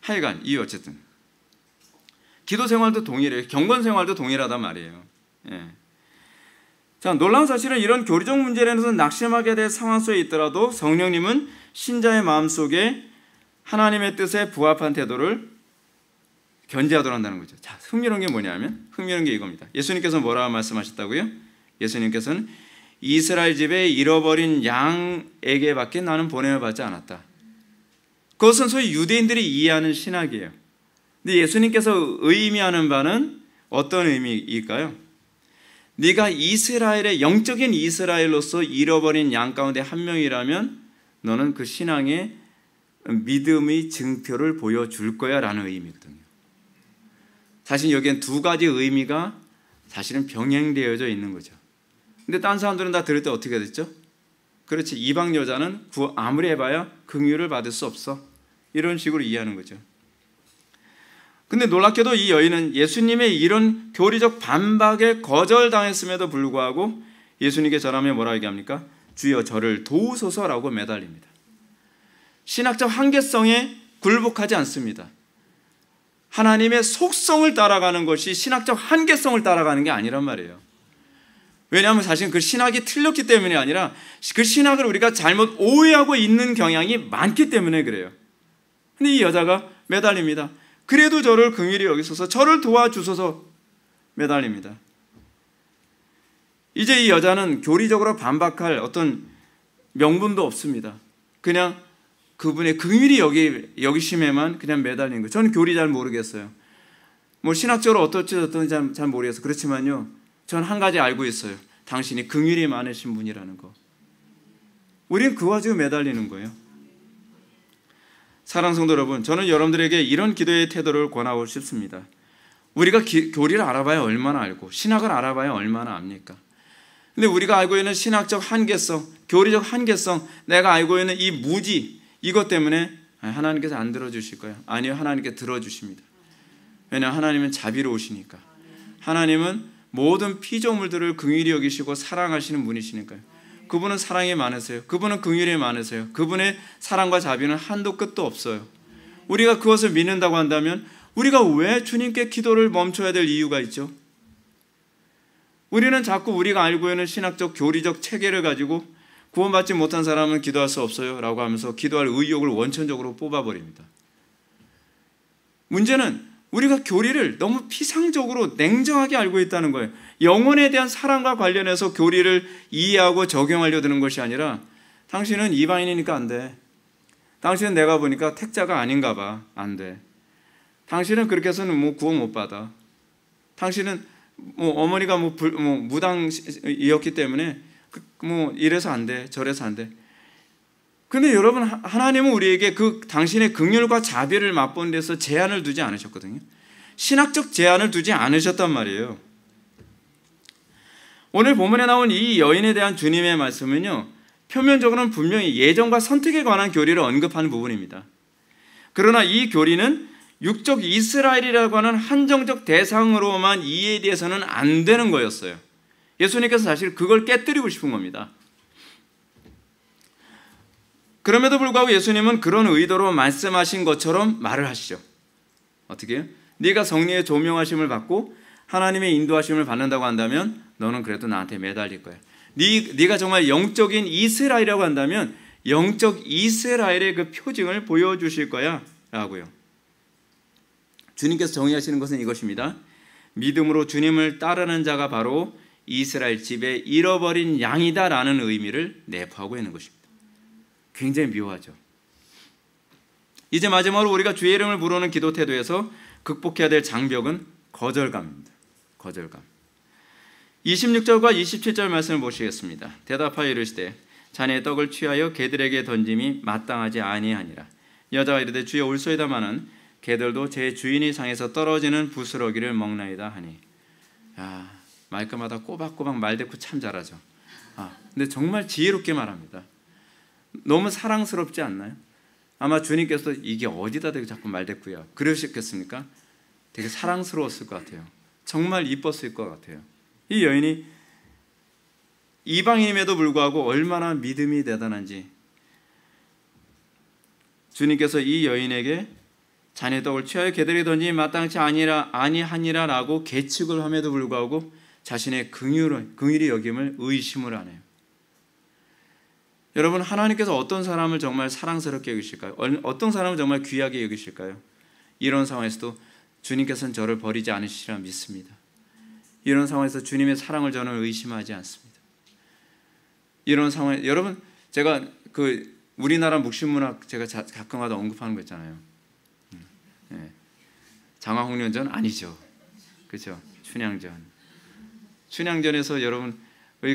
하여간 어쨌든 기도 생활도 동일해요. 경건 생활도 동일하단 말이에요. 예. 자, 놀라운 사실은 이런 교리적 문제에서 낙심하게 될 상황 속에 있더라도 성령님은 신자의 마음속에 하나님의 뜻에 부합한 태도를 견지하도록 한다는 거죠. 자, 흥미로운 게 뭐냐면, 흥미로운 게 이겁니다. 예수님께서 뭐라고 말씀하셨다고요? 예수님께서는 이스라엘 집에 잃어버린 양에게밖에 나는 보냄을 받지 않았다. 그것은 소위 유대인들이 이해하는 신학이에요. 근데 예수님께서 의미하는 바는 어떤 의미일까요? 네가 이스라엘의 영적인 이스라엘로서 잃어버린 양 가운데 한 명이라면 너는 그 신앙의 믿음의 증표를 보여줄 거야 라는 의미거든요. 사실 여기엔 두 가지 의미가 사실은 병행되어져 있는 거죠. 근데 딴 사람들은 다 들을 때 어떻게 됐죠? 그렇지, 이방 여자는 아무리 해봐야 긍휼을 받을 수 없어. 이런 식으로 이해하는 거죠. 근데 놀랍게도 이 여인은 예수님의 이런 교리적 반박에 거절당했음에도 불구하고 예수님께 절하며 뭐라고 얘기합니까? 주여 저를 도우소서라고 매달립니다. 신학적 한계성에 굴복하지 않습니다. 하나님의 속성을 따라가는 것이 신학적 한계성을 따라가는 게 아니란 말이에요. 왜냐하면 사실 그 신학이 틀렸기 때문이 아니라 그 신학을 우리가 잘못 오해하고 있는 경향이 많기 때문에 그래요. 근데 이 여자가 매달립니다. 그래도 저를 긍휼히 여기소서, 저를 도와주소서 매달립니다. 이제 이 여자는 교리적으로 반박할 어떤 명분도 없습니다. 그냥 그분의 긍휼히 여기심에만 그냥 매달린 거예요. 저는 교리 잘 모르겠어요. 신학적으로 어떤지 잘 모르겠어요. 그렇지만요, 저는 한 가지 알고 있어요. 당신이 긍휼이 많으신 분이라는 거. 우리는 그거 가지고 매달리는 거예요. 사랑하는 성도 여러분, 저는 여러분들에게 이런 기도의 태도를 권하고 싶습니다. 우리가 교리를 알아봐야 얼마나 알고 신학을 알아봐야 얼마나 압니까? 근데 우리가 알고 있는 신학적 한계성, 교리적 한계성, 내가 알고 있는 이 무지, 이것 때문에 하나님께서 안 들어주실 거예요. 아니요, 하나님께 들어주십니다. 왜냐하면 하나님은 자비로우시니까. 하나님은 모든 피조물들을 긍휼히 여기시고 사랑하시는 분이시니까요. 그분은 사랑이 많으세요. 그분은 긍휼이 많으세요. 그분의 사랑과 자비는 한도 끝도 없어요. 우리가 그것을 믿는다고 한다면 우리가 왜 주님께 기도를 멈춰야 될 이유가 있죠? 우리는 자꾸 우리가 알고 있는 신학적 교리적 체계를 가지고 구원받지 못한 사람은 기도할 수 없어요 라고 하면서 기도할 의욕을 원천적으로 뽑아버립니다. 문제는 우리가 교리를 너무 피상적으로 냉정하게 알고 있다는 거예요. 영혼에 대한 사랑과 관련해서 교리를 이해하고 적용하려 드는 것이 아니라 당신은 이방인이니까 안 돼. 당신은 내가 보니까 택자가 아닌가 봐. 안 돼. 당신은 그렇게 해서는 구원 못 받아. 당신은 어머니가 무당이었기 때문에 이래서 안 돼. 저래서 안 돼. 근데 여러분, 하나님은 우리에게 그 당신의 긍휼과 자비를 맛보는 데서 제한을 두지 않으셨거든요. 신학적 제한을 두지 않으셨단 말이에요. 오늘 본문에 나온 이 여인에 대한 주님의 말씀은요, 표면적으로는 분명히 예정과 선택에 관한 교리를 언급하는 부분입니다. 그러나 이 교리는 육적 이스라엘이라고 하는 한정적 대상으로만 이해돼서는 안 되는 거였어요. 예수님께서 사실 그걸 깨뜨리고 싶은 겁니다. 그럼에도 불구하고 예수님은 그런 의도로 말씀하신 것처럼 말을 하시죠. 어떻게 해요? 네가 성령의 조명하심을 받고 하나님의 인도하심을 받는다고 한다면 너는 그래도 나한테 매달릴 거야. 네가 정말 영적인 이스라엘이라고 한다면 영적 이스라엘의 그 표징을 보여주실 거야 라고요. 주님께서 정의하시는 것은 이것입니다. 믿음으로 주님을 따르는 자가 바로 이스라엘 집에 잃어버린 양이다라는 의미를 내포하고 있는 것입니다. 굉장히 묘하죠. 이제 마지막으로 우리가 주의 이름을 부르는 기도 태도에서 극복해야 될 장벽은 거절감입니다. 거절감. 26절과 27절 말씀을 보시겠습니다. 대답하여 이르시되 자네의 떡을 취하여 개들에게 던짐이 마땅하지 아니하니라. 여자가 이르되 주여 올소이다마는 개들도 제 주인이 상에서 떨어지는 부스러기를 먹나이다 하니. 말끝마다 꼬박꼬박 말대꾸 참 잘하죠. 근데 정말 지혜롭게 말합니다. 너무 사랑스럽지 않나요? 아마 주님께서 이게 어디다 대고 자꾸 말대꾸야 그러셨겠습니까? 되게 사랑스러웠을 것 같아요. 정말 이뻤을 것 같아요. 이 여인이 이방인임에도 불구하고 얼마나 믿음이 대단한지 주님께서 이 여인에게 자네 떡을 취하여 개들에게 던짐이 마땅치 아니하니라 라고 계측을 함에도 불구하고 자신의 긍휼히 여김을 의심을 하네요. 여러분, 하나님께서 어떤 사람을 정말 사랑스럽게 여기실까요? 어떤 사람을 정말 귀하게 여기실까요? 이런 상황에서도 주님께서는 저를 버리지 않으시리라 믿습니다. 이런 상황에서 주님의 사랑을 저는 의심하지 않습니다. 이런 상황에 여러분, 제가 우리나라 묵신문학 제가 가끔가다 언급하는 거 있잖아요. 장화홍련전 아니죠, 그렇죠? 춘향전에서 여러분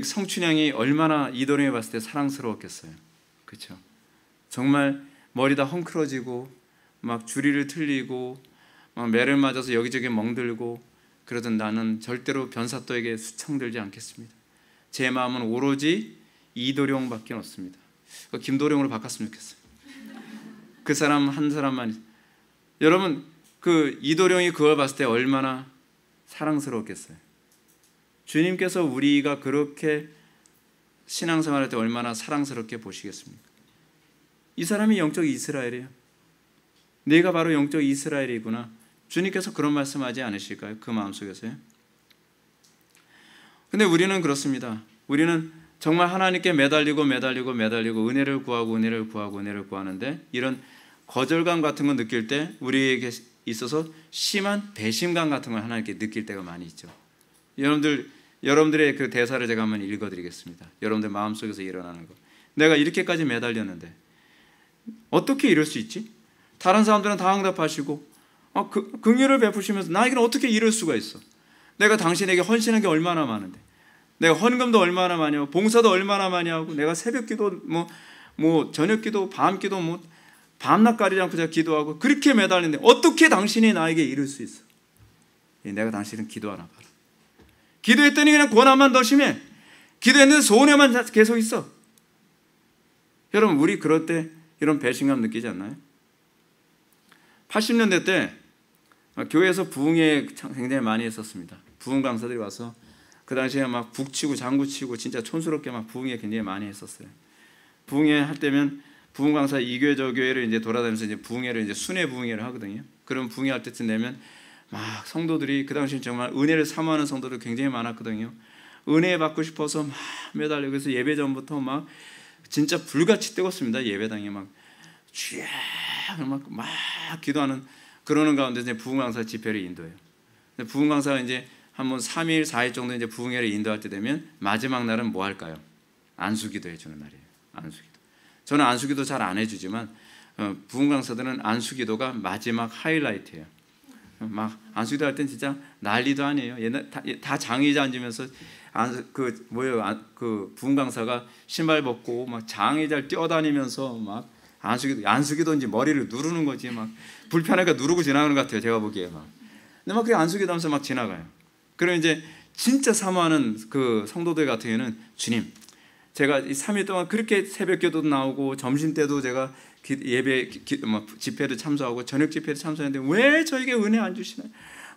성춘향이 얼마나 이도령에 봤을 때 사랑스러웠겠어요, 그렇죠? 정말 머리 다 헝클어지고 막 주리를 틀리고 막 매를 맞아서 여기저기 멍들고 그러던 나는 절대로 변사또에게 수청들지 않겠습니다. 제 마음은 오로지 이도령밖에 없습니다. 김도령으로 바꿨으면 좋겠어요. 그 사람 한 사람만. 여러분, 그 이도령이 그걸 봤을 때 얼마나 사랑스러웠겠어요. 주님께서 우리가 그렇게 신앙생활할 때 얼마나 사랑스럽게 보시겠습니까? 이 사람이 영적 이스라엘이에요. 내가 바로 영적 이스라엘이구나. 주님께서 그런 말씀하지 않으실까요? 그 마음속에서요. 근데 우리는 그렇습니다. 우리는 정말 하나님께 매달리고 은혜를 구하는데 이런 거절감 같은 거 느낄 때 우리에게 있어서 심한 배신감 같은 걸 하나님께 느낄 때가 많이 있죠. 여러분들의 그 대사를 제가 한번 읽어드리겠습니다. 여러분들 마음속에서 일어나는 거. 내가 이렇게까지 매달렸는데 어떻게 이럴 수 있지? 다른 사람들은 다 응답하시고 긍휼을 베푸시면서 나에게는 어떻게 이럴 수가 있어? 내가 당신에게 헌신한 게 얼마나 많은데, 내가 헌금도 얼마나 많이 하고 봉사도 얼마나 많이 하고 내가 새벽기도 뭐 저녁기도 밤기도 밤낮 가리지 않고 제가 기도하고 그렇게 매달리는데 어떻게 당신이 나에게 이럴 수 있어? 내가 당신은 기도하나 봐라. 기도했더니 그냥 고난만 더 심해. 기도했는데 소원에만 계속 있어. 여러분, 우리 그럴 때 이런 배신감 느끼지 않나요? 80년대 때 교회에서 부흥회 굉장히 많이 했었습니다. 부흥 강사들이 와서 그 당시에 막 북치고 장구치고 진짜 촌스럽게 막 부흥회 굉장히 많이 했었어요. 부흥회 할 때면 부흥 강사 이 교회 저 교회를 이제 돌아다니면서 이제 부흥회를 이제 순회 부흥회를 하거든요. 그럼 부흥회 할 때쯤 되면 막 성도들이 그 당시에 정말 은혜를 사모하는 성도들 굉장히 많았거든요. 은혜 받고 싶어서 막 매달려. 그래서 예배 전부터 막 진짜 불같이 뜨겁습니다. 예배당에 막 쥐야 막 기도하는 그러는 가운데 이제 부흥 강사 집회를 인도해요. 부흥 강사가 이제 한번 3일 4일 정도 이제 부흥회를 인도할 때 되면 마지막 날은 뭐 할까요? 안수기도 해주는 날이에요. 안수기도. 저는 안수기도 잘 안 해주지만 부흥 강사들은 안수기도가 마지막 하이라이트예요. 막 안수기도 할 땐 진짜 난리도 아니에요. 옛날 다 장의자 앉으면서 그 부흥 강사가 신발 벗고 막 장의자를 뛰어다니면서 막 안수기도인지 머리를 누르는 거지 막 불편하니까 누르고 지나가는 것 같아요. 제가 보기에 막. 근데 막 그 안수기도 하면서 막 지나가요. 그럼 이제 진짜 사모하는 그 성도들 같은 경우는 주님, 제가 이 3일 동안 그렇게 새벽기도도 나오고 점심 때도 제가 예배 집회도 참석하고 저녁 집회도 참석했는데 왜 저에게 은혜 안 주시나요?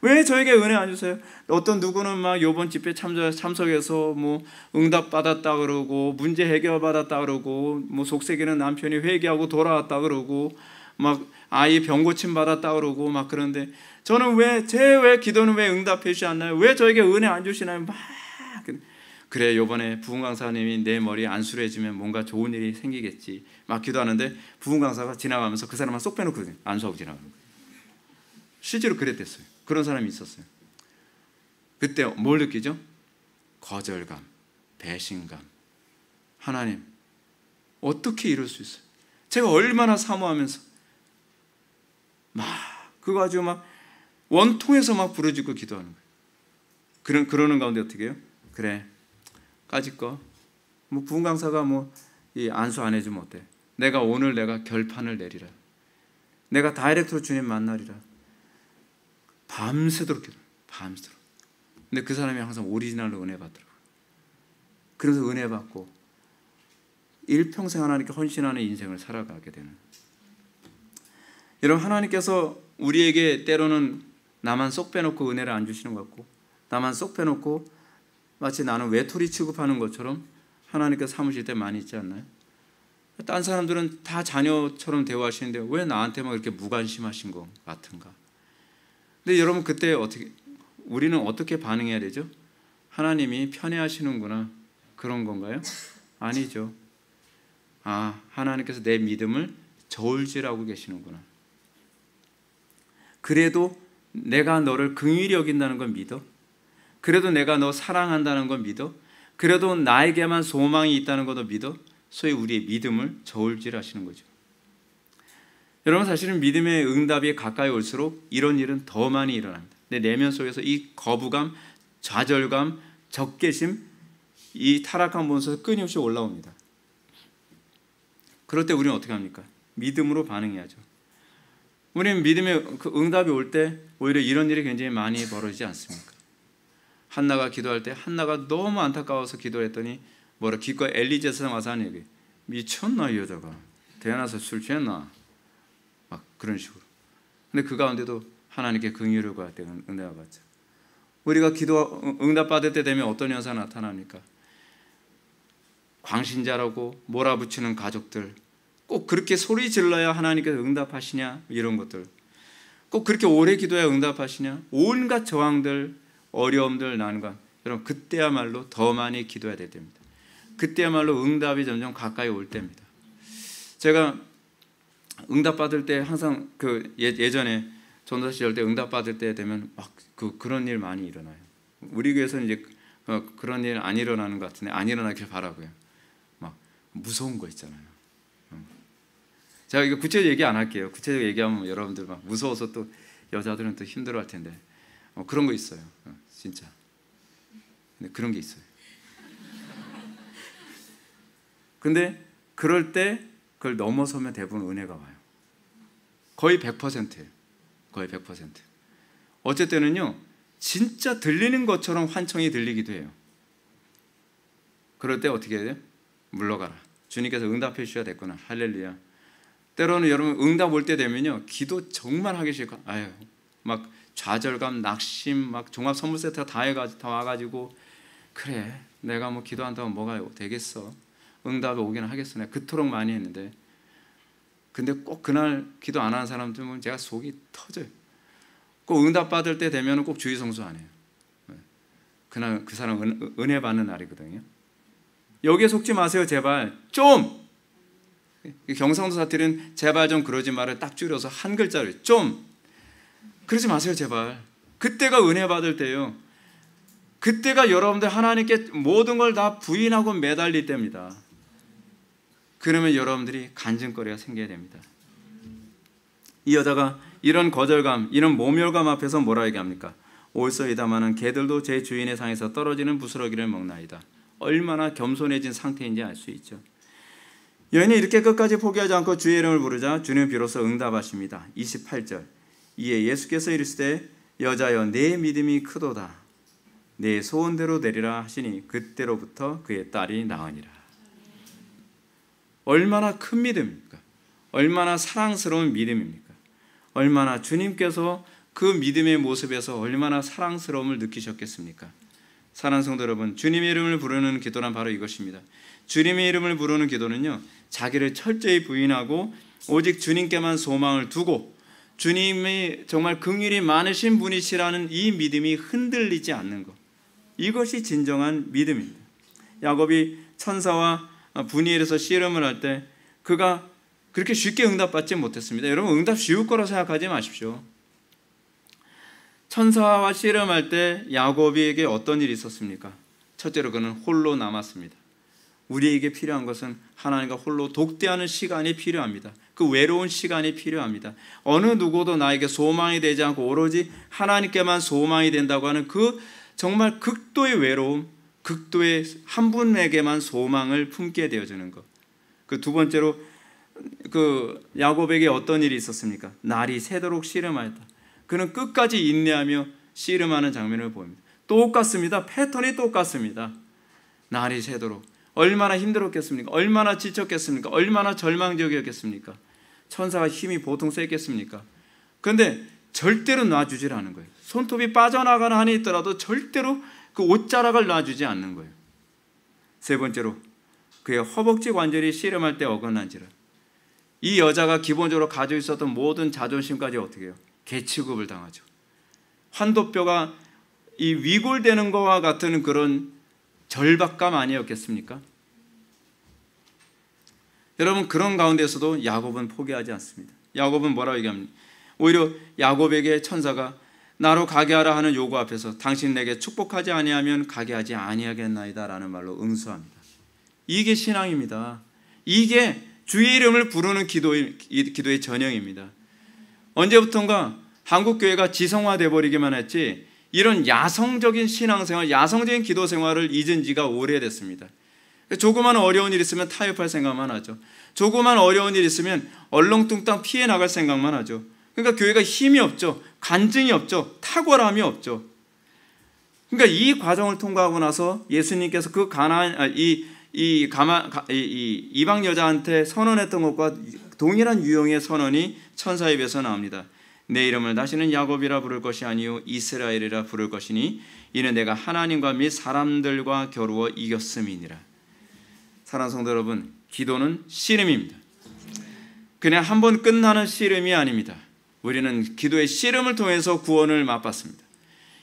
왜 저에게 은혜 안 주세요? 어떤 누구는 막 이번 집회 참석해서 뭐 응답 받았다 그러고 문제 해결 받았다 그러고 뭐 속썩이는 남편이 회개하고 돌아왔다 그러고 막 아이 병 고침 받았다 그러고 막 그런데 저는 왜 기도는 왜 응답해 주지 않나요? 왜 저에게 은혜 안 주시나요? 막 그래 이번에 부흥 강사님이 내 머리에 안수를 해주면 뭔가 좋은 일이 생기겠지 막 기도하는데 부흥 강사가 지나가면서 그 사람만 쏙 빼놓고 안수하고 지나가는 거예요. 실제로 그랬댔어요. 그런 사람이 있었어요. 그때 뭘 느끼죠? 거절감, 배신감. 하나님 어떻게 이럴 수 있어요? 제가 얼마나 사모하면서 막 그거 가지고 막 원통해서 막 부르짖고 기도하는 거예요. 그러는 가운데 어떻게 해요? 그래 까짓 거 뭐 부흥 강사가 뭐 이 안수 안 해주면 어때? 오늘 내가 결판을 내리라. 내가 다이렉트로 주님 만나리라. 밤새도록 기도해요. 밤새도록. 근데 그 사람이 항상 오리지널로 은혜 받더라고요. 그래서 은혜 받고 일평생 하나님께 헌신하는 인생을 살아가게 되는. 여러분 하나님께서 우리에게 때로는 나만 쏙 빼놓고 은혜를 안 주시는 것 같고 나만 쏙 빼놓고 마치 나는 외톨이 취급하는 것처럼 하나님께서 삼으실 때 많이 있지 않나요? 딴 사람들은 다 자녀처럼 대우하시는데 왜 나한테만 이렇게 무관심하신 것 같은가? 근데 여러분 그때 우리는 어떻게 반응해야 되죠? 하나님이 편애하시는구나 그런 건가요? 아니죠. 아 하나님께서 내 믿음을 저울질하고 계시는구나. 그래도 내가 너를 긍휼히 여긴다는 건 믿어? 그래도 내가 너 사랑한다는 건 믿어? 그래도 나에게만 소망이 있다는 것도 믿어? 소위 우리의 믿음을 저울질하시는 거죠. 여러분 사실은 믿음의 응답이 가까이 올수록 이런 일은 더 많이 일어납니다. 내 내면 속에서 이 거부감, 좌절감, 적개심, 이 타락한 본성에서 끊임없이 올라옵니다. 그럴 때 우리는 어떻게 합니까? 믿음으로 반응해야죠. 우리는 믿음의 그 응답이 올 때 오히려 이런 일이 굉장히 많이 벌어지지 않습니까? 한나가 기도할 때 한나가 너무 안타까워서 기도를 했더니 뭐라 기껏 엘리 제사장 와서 하는 얘기 미쳤나 이 여자가 태어나서 술 취했나 막 그런 식으로. 근데 그 가운데도 하나님께 긍휼을 구할 때 은혜가 받죠. 우리가 기도 응답 받을 때 되면 어떤 현상이 나타납니까? 광신자라고 몰아붙이는 가족들, 꼭 그렇게 소리 질러야 하나님께서 응답하시냐 이런 것들, 꼭 그렇게 오래 기도해야 응답하시냐, 온갖 저항들, 어려움들, 난관. 여러분 그때야말로 더 많이 기도해야 될 때입니다. 그때야말로 응답이 점점 가까이 올 때입니다. 제가 응답 받을 때 항상 그 예전에 전도사 시절 때 응답 받을 때 되면 막 그런 일 많이 일어나요. 우리 교회에서는 이제 그런 일 안 일어나는 것 같은데 안 일어나길 바라고요. 막 무서운 거 있잖아요. 제가 이거 구체적으로 얘기 안 할게요. 구체적으로 얘기하면 여러분들 막 무서워서 또 여자들은 또 힘들어할 텐데 그런 거 있어요. 진짜. 근데 그런 게 있어요. 근데 그럴 때 그걸 넘어서면 대부분 은혜가 와요. 거의 100%예요. 거의 100%. 어쩔 때는요 진짜 들리는 것처럼 환청이 들리기도 해요. 그럴 때 어떻게 해야 돼요? 물러가라. 주님께서 응답해 주셔야 됐구나. 할렐루야. 때로는 여러분 응답 올 때 되면요 기도 정말 하기 싫고 막 좌절감, 낙심, 막 종합 선물 세트가 다 와가지고 그래 내가 뭐 기도한다고 뭐가 되겠어. 응답이 오기는 하겠어. 내가 그토록 많이 했는데. 근데 꼭 그날 기도 안 하는 사람들은 제가 속이 터져요. 꼭 응답 받을 때 되면 꼭 주의 성수 안 해요. 그날 그 사람 은혜 받는 날이거든요. 여기에 속지 마세요 제발. 좀 경상도 사투리는 제발 좀 그러지 말을 딱 줄여서 한 글자를 좀 그러지 마세요 제발. 그때가 은혜 받을 때요. 그때가 여러분들 하나님께 모든 걸 다 부인하고 매달릴 때입니다. 그러면 여러분들이 간증거리가 생겨야 됩니다. 이 여자가 이런 거절감, 이런 모멸감 앞에서 뭐라 얘기합니까? 올소이다마는 개들도 제 주인의 상에서 떨어지는 부스러기를 먹나이다. 얼마나 겸손해진 상태인지 알 수 있죠. 여인이 이렇게 끝까지 포기하지 않고 주의 이름을 부르자 주님 비로소 응답하십니다. 28절 이에 예수께서 이르시되 여자여 내 믿음이 크도다. 내 소원대로 되리라 하시니 그때로부터 그의 딸이 나으니라. 얼마나 큰 믿음입니까? 얼마나 사랑스러운 믿음입니까? 얼마나 주님께서 그 믿음의 모습에서 얼마나 사랑스러움을 느끼셨겠습니까? 사랑하는 성도 여러분, 주님의 이름을 부르는 기도란 바로 이것입니다. 주님의 이름을 부르는 기도는요, 자기를 철저히 부인하고 오직 주님께만 소망을 두고 주님이 정말 긍휼이 많으신 분이시라는 이 믿음이 흔들리지 않는 것, 이것이 진정한 믿음입니다. 야곱이 천사와 분이엘에서 씨름을 할 때 그가 그렇게 쉽게 응답받지 못했습니다. 여러분, 응답 쉬울 거라 생각하지 마십시오. 천사와 씨름할 때 야곱에게 어떤 일이 있었습니까? 첫째로 그는 홀로 남았습니다. 우리에게 필요한 것은 하나님과 홀로 독대하는 시간이 필요합니다. 그 외로운 시간이 필요합니다. 어느 누구도 나에게 소망이 되지 않고 오로지 하나님께만 소망이 된다고 하는 그 정말 극도의 외로움, 극도의 한 분에게만 소망을 품게 되어지는 것. 그 두 번째로 그 야곱에게 어떤 일이 있었습니까? 날이 새도록 씨름하였다. 그는 끝까지 인내하며 씨름하는 장면을 보입니다. 똑같습니다. 패턴이 똑같습니다. 날이 새도록. 얼마나 힘들었겠습니까? 얼마나 지쳤겠습니까? 얼마나 절망적이었겠습니까? 천사가 힘이 보통 셌겠습니까? 그런데 절대로 놔주질 않은 거예요. 손톱이 빠져나가는 한이 있더라도 절대로 그 옷자락을 놔주지 않는 거예요. 세 번째로 그의 허벅지 관절이 씨름할 때 어긋난지라. 이 여자가 기본적으로 가지고 있었던 모든 자존심까지 어떻게 해요? 개취급을 당하죠. 환도뼈가 이 위골되는 것과 같은 그런 절박감 아니었겠습니까? 여러분, 그런 가운데서도 야곱은 포기하지 않습니다. 야곱은 뭐라고 얘기합니까? 오히려 야곱에게 천사가 나로 가게 하라 하는 요구 앞에서 당신 내게 축복하지 아니하면 가게 하지 아니하겠나이다 라는 말로 응수합니다. 이게 신앙입니다. 이게 주의 이름을 부르는 기도의 전형입니다. 언제부턴가 한국교회가 지성화돼 버리기만 했지 이런 야성적인 신앙생활, 야성적인 기도 생활을 잊은 지가 오래됐습니다. 조그만 어려운 일 있으면 타협할 생각만 하죠. 조그만 어려운 일 있으면 얼렁뚱땅 피해 나갈 생각만 하죠. 그러니까 교회가 힘이 없죠. 간증이 없죠. 탁월함이 없죠. 그러니까 이 과정을 통과하고 나서 예수님께서 그 이방 여자한테 선언했던 것과 동일한 유형의 선언이 천사의 입에서 나옵니다. 내 이름을 다시는 야곱이라 부를 것이 아니요 이스라엘이라 부를 것이니 이는 내가 하나님과 및 사람들과 겨루어 이겼음이니라. 사랑하는 성도 여러분, 기도는 씨름입니다. 그냥 한 번 끝나는 씨름이 아닙니다. 우리는 기도의 씨름을 통해서 구원을 맛봤습니다.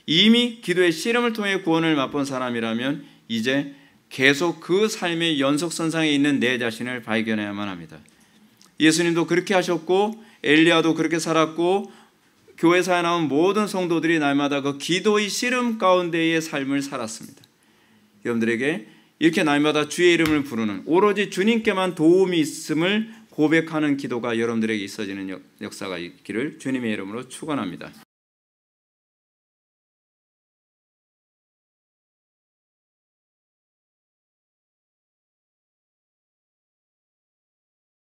이미 기도의 씨름을 통해 구원을 맛본 사람이라면 이제 계속 그 삶의 연속선상에 있는 내 자신을 발견해야만 합니다. 예수님도 그렇게 하셨고 엘리야도 그렇게 살았고 교회사에 나온 모든 성도들이 날마다 그 기도의 씨름 가운데의 삶을 살았습니다. 여러분들에게 이렇게 날마다 주의 이름을 부르는 오로지 주님께만 도움이 있음을 고백하는 기도가 여러분들에게 있어지는 역사가 있기를 주님의 이름으로 축원합니다.